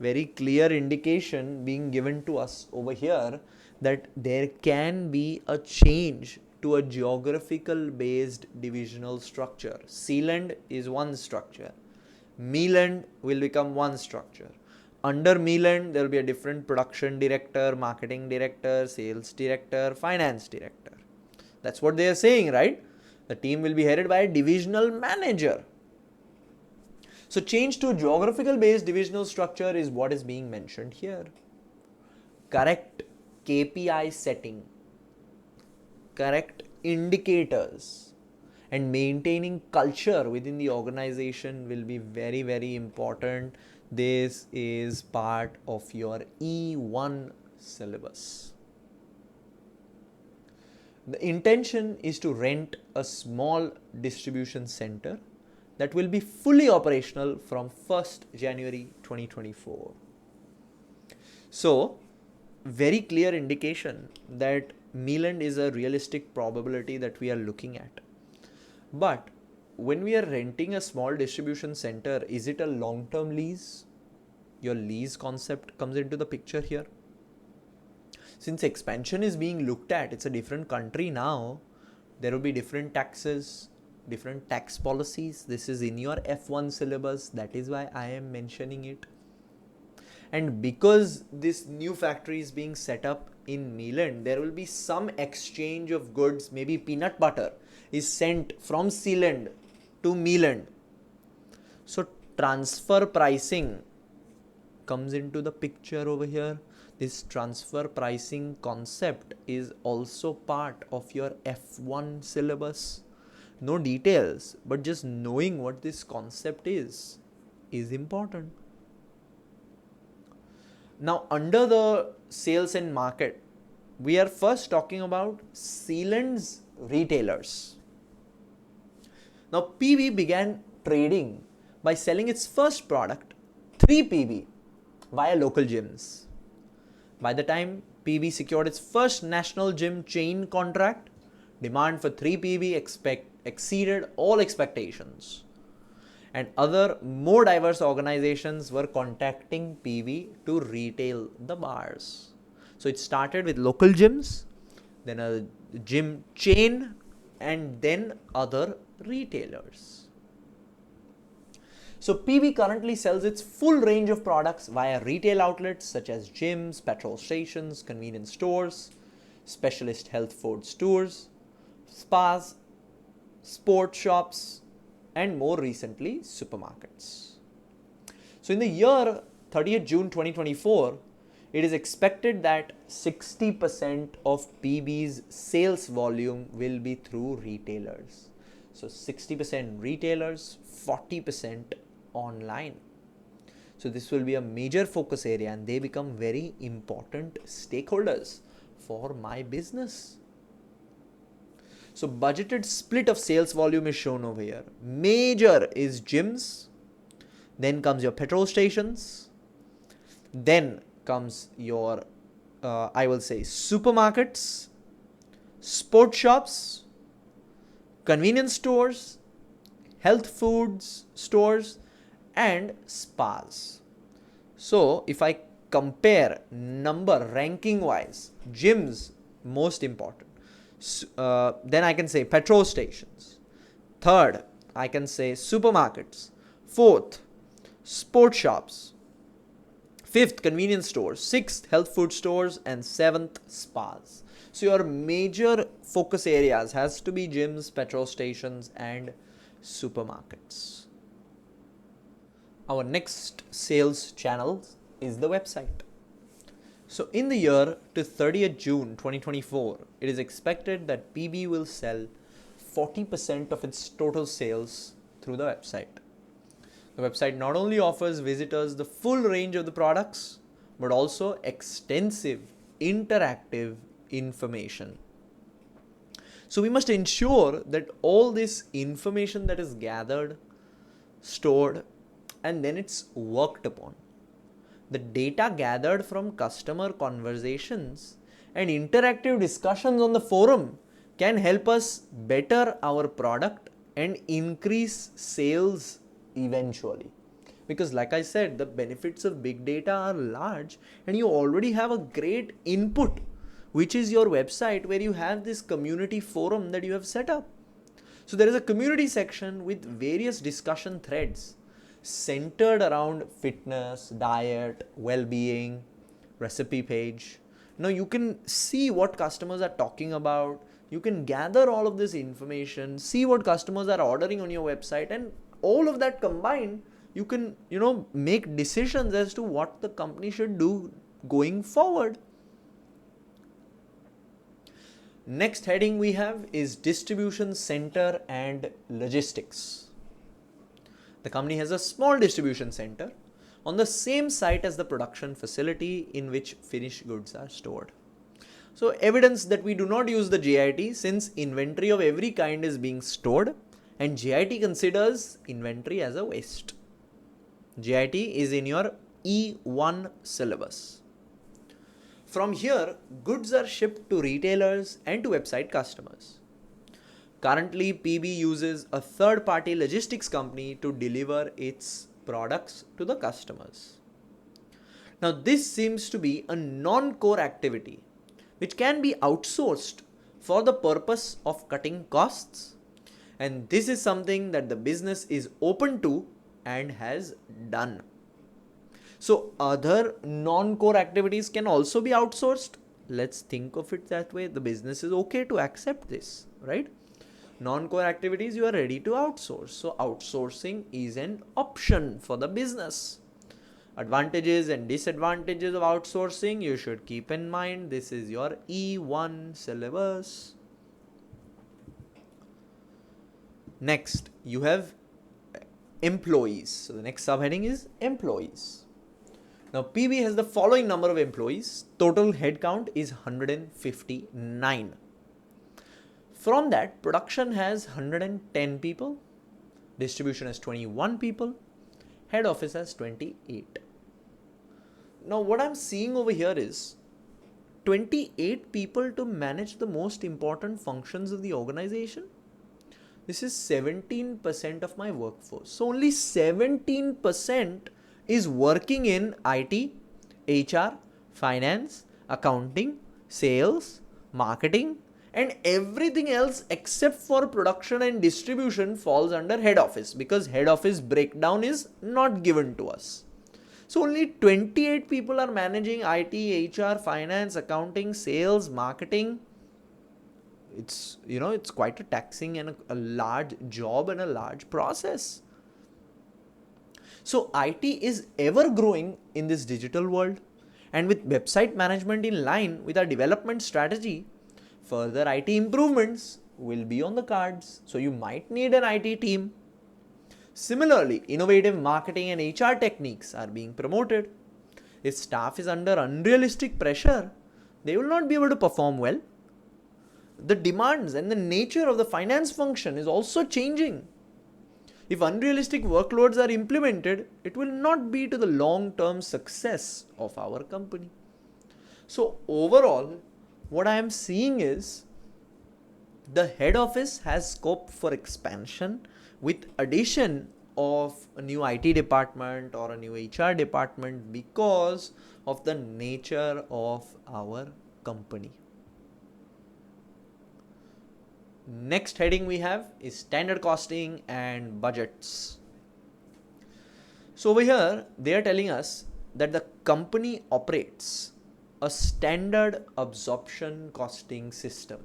Very clear indication being given to us over here that there can be a change to a geographical based divisional structure. Zealand is one structure. Milan will become one structure. Under Milan, there will be a different production director, marketing director, sales director, finance director. That's what they are saying, right? The team will be headed by a divisional manager. So change to geographical based divisional structure is what is being mentioned here. Correct KPI setting, correct indicators, and maintaining culture within the organization will be very, very important. This is part of your E1 syllabus. The intention is to rent a small distribution center that will be fully operational from 1st January 2024. So, very clear indication that Milan is a realistic probability that we are looking at. But when we are renting a small distribution center, is it a long-term lease? Your lease concept comes into the picture here. Since expansion is being looked at, it's a different country now, there will be different taxes, different tax policies. This is in your F1 syllabus, that is why I am mentioning it. And because this new factory is being set up in Milan, there will be some exchange of goods. Maybe peanut butter is sent from Zealand to Milan. So transfer pricing comes into the picture over here. This transfer pricing concept is also part of your F1 syllabus. No details, but just knowing what this concept is important. Now, under the sales and market, we are first talking about sealants retailers. Now, PB began trading by selling its first product, 3PB, via local gyms. By the time PB secured its first national gym chain contract, demand for 3PB exceeded all expectations. And other more diverse organizations were contacting PB to retail the bars. So it started with local gyms, then a gym chain, and then other retailers. So PB currently sells its full range of products via retail outlets such as gyms, petrol stations, convenience stores, specialist health food stores, spas, sports shops, and more recently, supermarkets. So in the year 30th June 2024, it is expected that 60% of PB's sales volume will be through retailers. So 60% retailers, 40% online. So this will be a major focus area and they become very important stakeholders for my business. So budgeted split of sales volume is shown over here. Major is gyms, then comes your petrol stations, then comes your, I will say, supermarkets, sports shops, convenience stores, health foods stores, and spas. So if I compare number ranking wise, gyms most important. Then I can say petrol stations. Third, I can say supermarkets. Fourth, sports shops. Fifth, convenience stores. Sixth, health food stores. And seventh, spas. So your major focus areas has to be gyms, petrol stations, and supermarkets. Our next sales channel is the website. So in the year to 30th June 2024, it is expected that PB will sell 40% of its total sales through the website. The website not only offers visitors the full range of the products, but also extensive interactive information. So we must ensure that all this information that is gathered, stored, and then it's worked upon. The data gathered from customer conversations and interactive discussions on the forum can help us better our product and increase sales eventually. Because like I said, the benefits of big data are large and you already have a great input, which is your website where you have this community forum that you have set up. So there is a community section with various discussion threads centered around fitness, diet, well-being, recipe page. Now you can see what customers are talking about. You can gather all of this information, see what customers are ordering on your website, and all of that combined, you can, make decisions as to what the company should do going forward. Next heading we have is distribution center and logistics. The company has a small distribution center on the same site as the production facility in which finished goods are stored. So evidence that we do not use the JIT since inventory of every kind is being stored and JIT considers inventory as a waste. JIT is in your E1 syllabus. From here, goods are shipped to retailers and to website customers. Currently, PB uses a third-party logistics company to deliver its products to the customers. Now, this seems to be a non-core activity which can be outsourced for the purpose of cutting costs, and this is something that the business is open to and has done. So, other non-core activities can also be outsourced. Let's think of it that way. The business is okay to accept this, right? Non-core activities you are ready to outsource. So outsourcing is an option for the business. Advantages and disadvantages of outsourcing, you should keep in mind. This is your E1 syllabus. Next, you have employees. So the next subheading is employees. Now PB has the following number of employees. Total headcount is 159. From that, production has 110 people, distribution has 21 people, head office has 28. Now what I'm seeing over here is 28 people to manage the most important functions of the organization. This is 17% of my workforce. So only 17% is working in IT, HR, finance, accounting, sales, marketing, and everything else except for production and distribution falls under head office, because head office breakdown is not given to us. So only 28 people are managing IT, HR, finance, accounting, sales, marketing. It's quite a taxing and a large job and a large process. So IT is ever growing in this digital world, and with website management in line with our development strategy, further IT improvements will be on the cards. So you might need an IT team. Similarly, innovative marketing and HR techniques are being promoted. If staff is under unrealistic pressure, they will not be able to perform well. The demands and the nature of the finance function is also changing. If unrealistic workloads are implemented, it will not be to the long-term success of our company. So overall, what I am seeing is the head office has scope for expansion with addition of a new IT department or a new HR department because of the nature of our company. Next heading we have is standard costing and budgets. So over here, they are telling us that the company operates a standard absorption costing system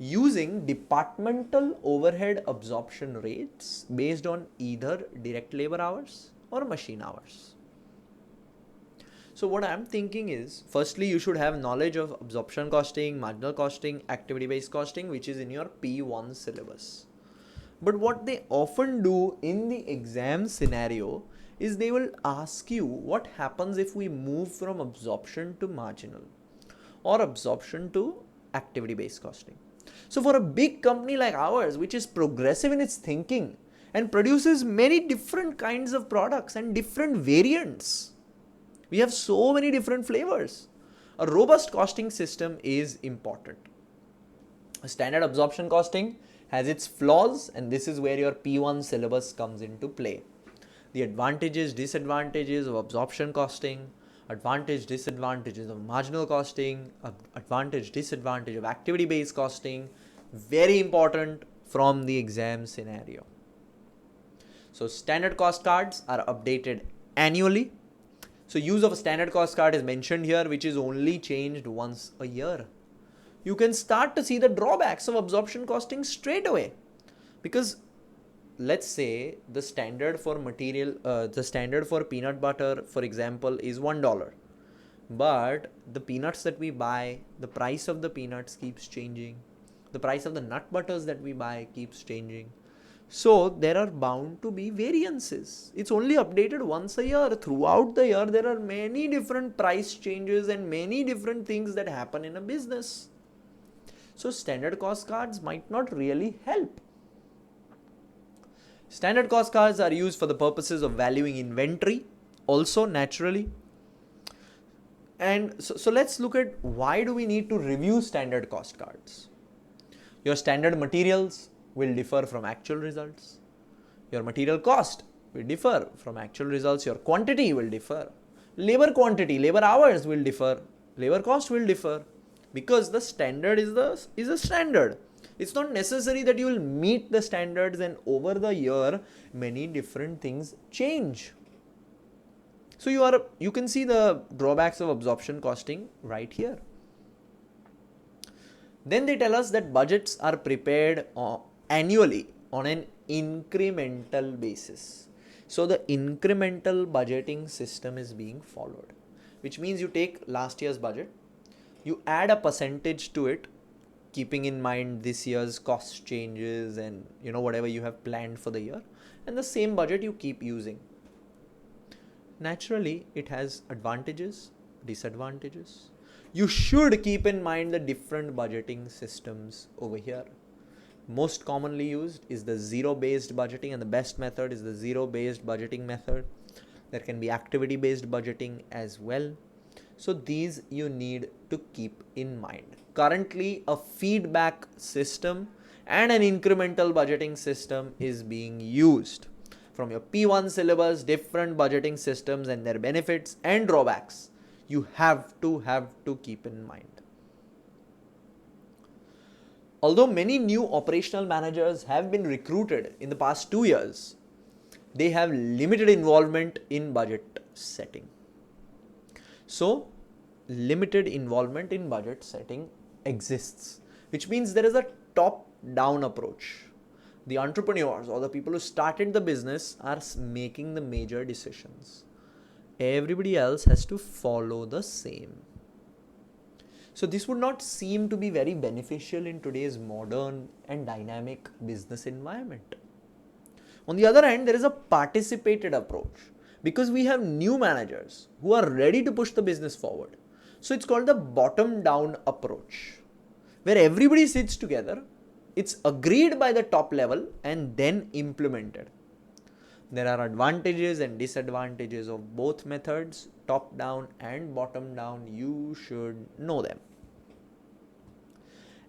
using departmental overhead absorption rates based on either direct labor hours or machine hours. So what I'm thinking is, firstly, you should have knowledge of absorption costing, marginal costing, activity-based costing, which is in your P1 syllabus. But what they often do in the exam scenario is they will ask you what happens if we move from absorption to marginal or absorption to activity-based costing. So for a big company like ours, which is progressive in its thinking and produces many different kinds of products and different variants, we have so many different flavors. A robust costing system is important. A standard absorption costing has its flaws, and this is where your P1 syllabus comes into play. The advantages, disadvantages of absorption costing, advantage, disadvantages of marginal costing, advantage, disadvantage of activity-based costing, very important from the exam scenario. So standard cost cards are updated annually. So use of a standard cost card is mentioned here, which is only changed once a year. You can start to see the drawbacks of absorption costing straight away, because let's say the standard for material, the standard for peanut butter, for example, is $1. But the peanuts that we buy, the price of the peanuts keeps changing. The price of the nut butters that we buy keeps changing. So there are bound to be variances. It's only updated once a year. Throughout the year, there are many different price changes and many different things that happen in a business. So standard cost cards might not really help. Standard cost cards are used for the purposes of valuing inventory, also naturally. And so let's look at why do we need to review standard cost cards. Your standard materials will differ from actual results. Your material cost will differ from actual results. Your quantity will differ. Labor quantity, labor hours will differ. Labor cost will differ, because the standard is a standard. It's not necessary that you will meet the standards, and over the year many different things change. So you can see the drawbacks of absorption costing right here. Then they tell us that budgets are prepared annually on an incremental basis. So the incremental budgeting system is being followed, which means you take last year's budget, you add a percentage to it, keeping in mind this year's cost changes and whatever you have planned for the year, and the same budget you keep using. Naturally, it has advantages, disadvantages. You should keep in mind the different budgeting systems over here. Most commonly used is the zero-based budgeting, and the best method is the zero-based budgeting method. There can be activity-based budgeting as well. So these you need to keep in mind. Currently, a feedback system and an incremental budgeting system is being used. From your P1 syllabus, different budgeting systems and their benefits and drawbacks, you have to keep in mind. Although many new operational managers have been recruited in the past 2 years, they have limited involvement in budget setting. So, limited involvement in budget setting exists, which means there is a top-down approach. The entrepreneurs or the people who started the business are making the major decisions. Everybody else has to follow the same. So this would not seem to be very beneficial in today's modern and dynamic business environment. On the other hand, there is a participated approach because we have new managers who are ready to push the business forward. So it's called the bottom-down approach, where everybody sits together, it's agreed by the top level and then implemented. There are advantages and disadvantages of both methods, top-down and bottom-down. You should know them.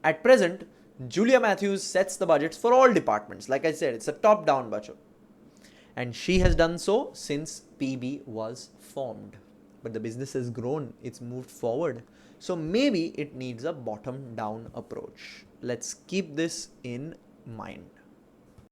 At present, Julia Matthews sets the budgets for all departments. Like I said, it's a top-down budget. And she has done so since PB was formed. But the business has grown, it's moved forward. So maybe it needs a bottom-down approach. Let's keep this in mind.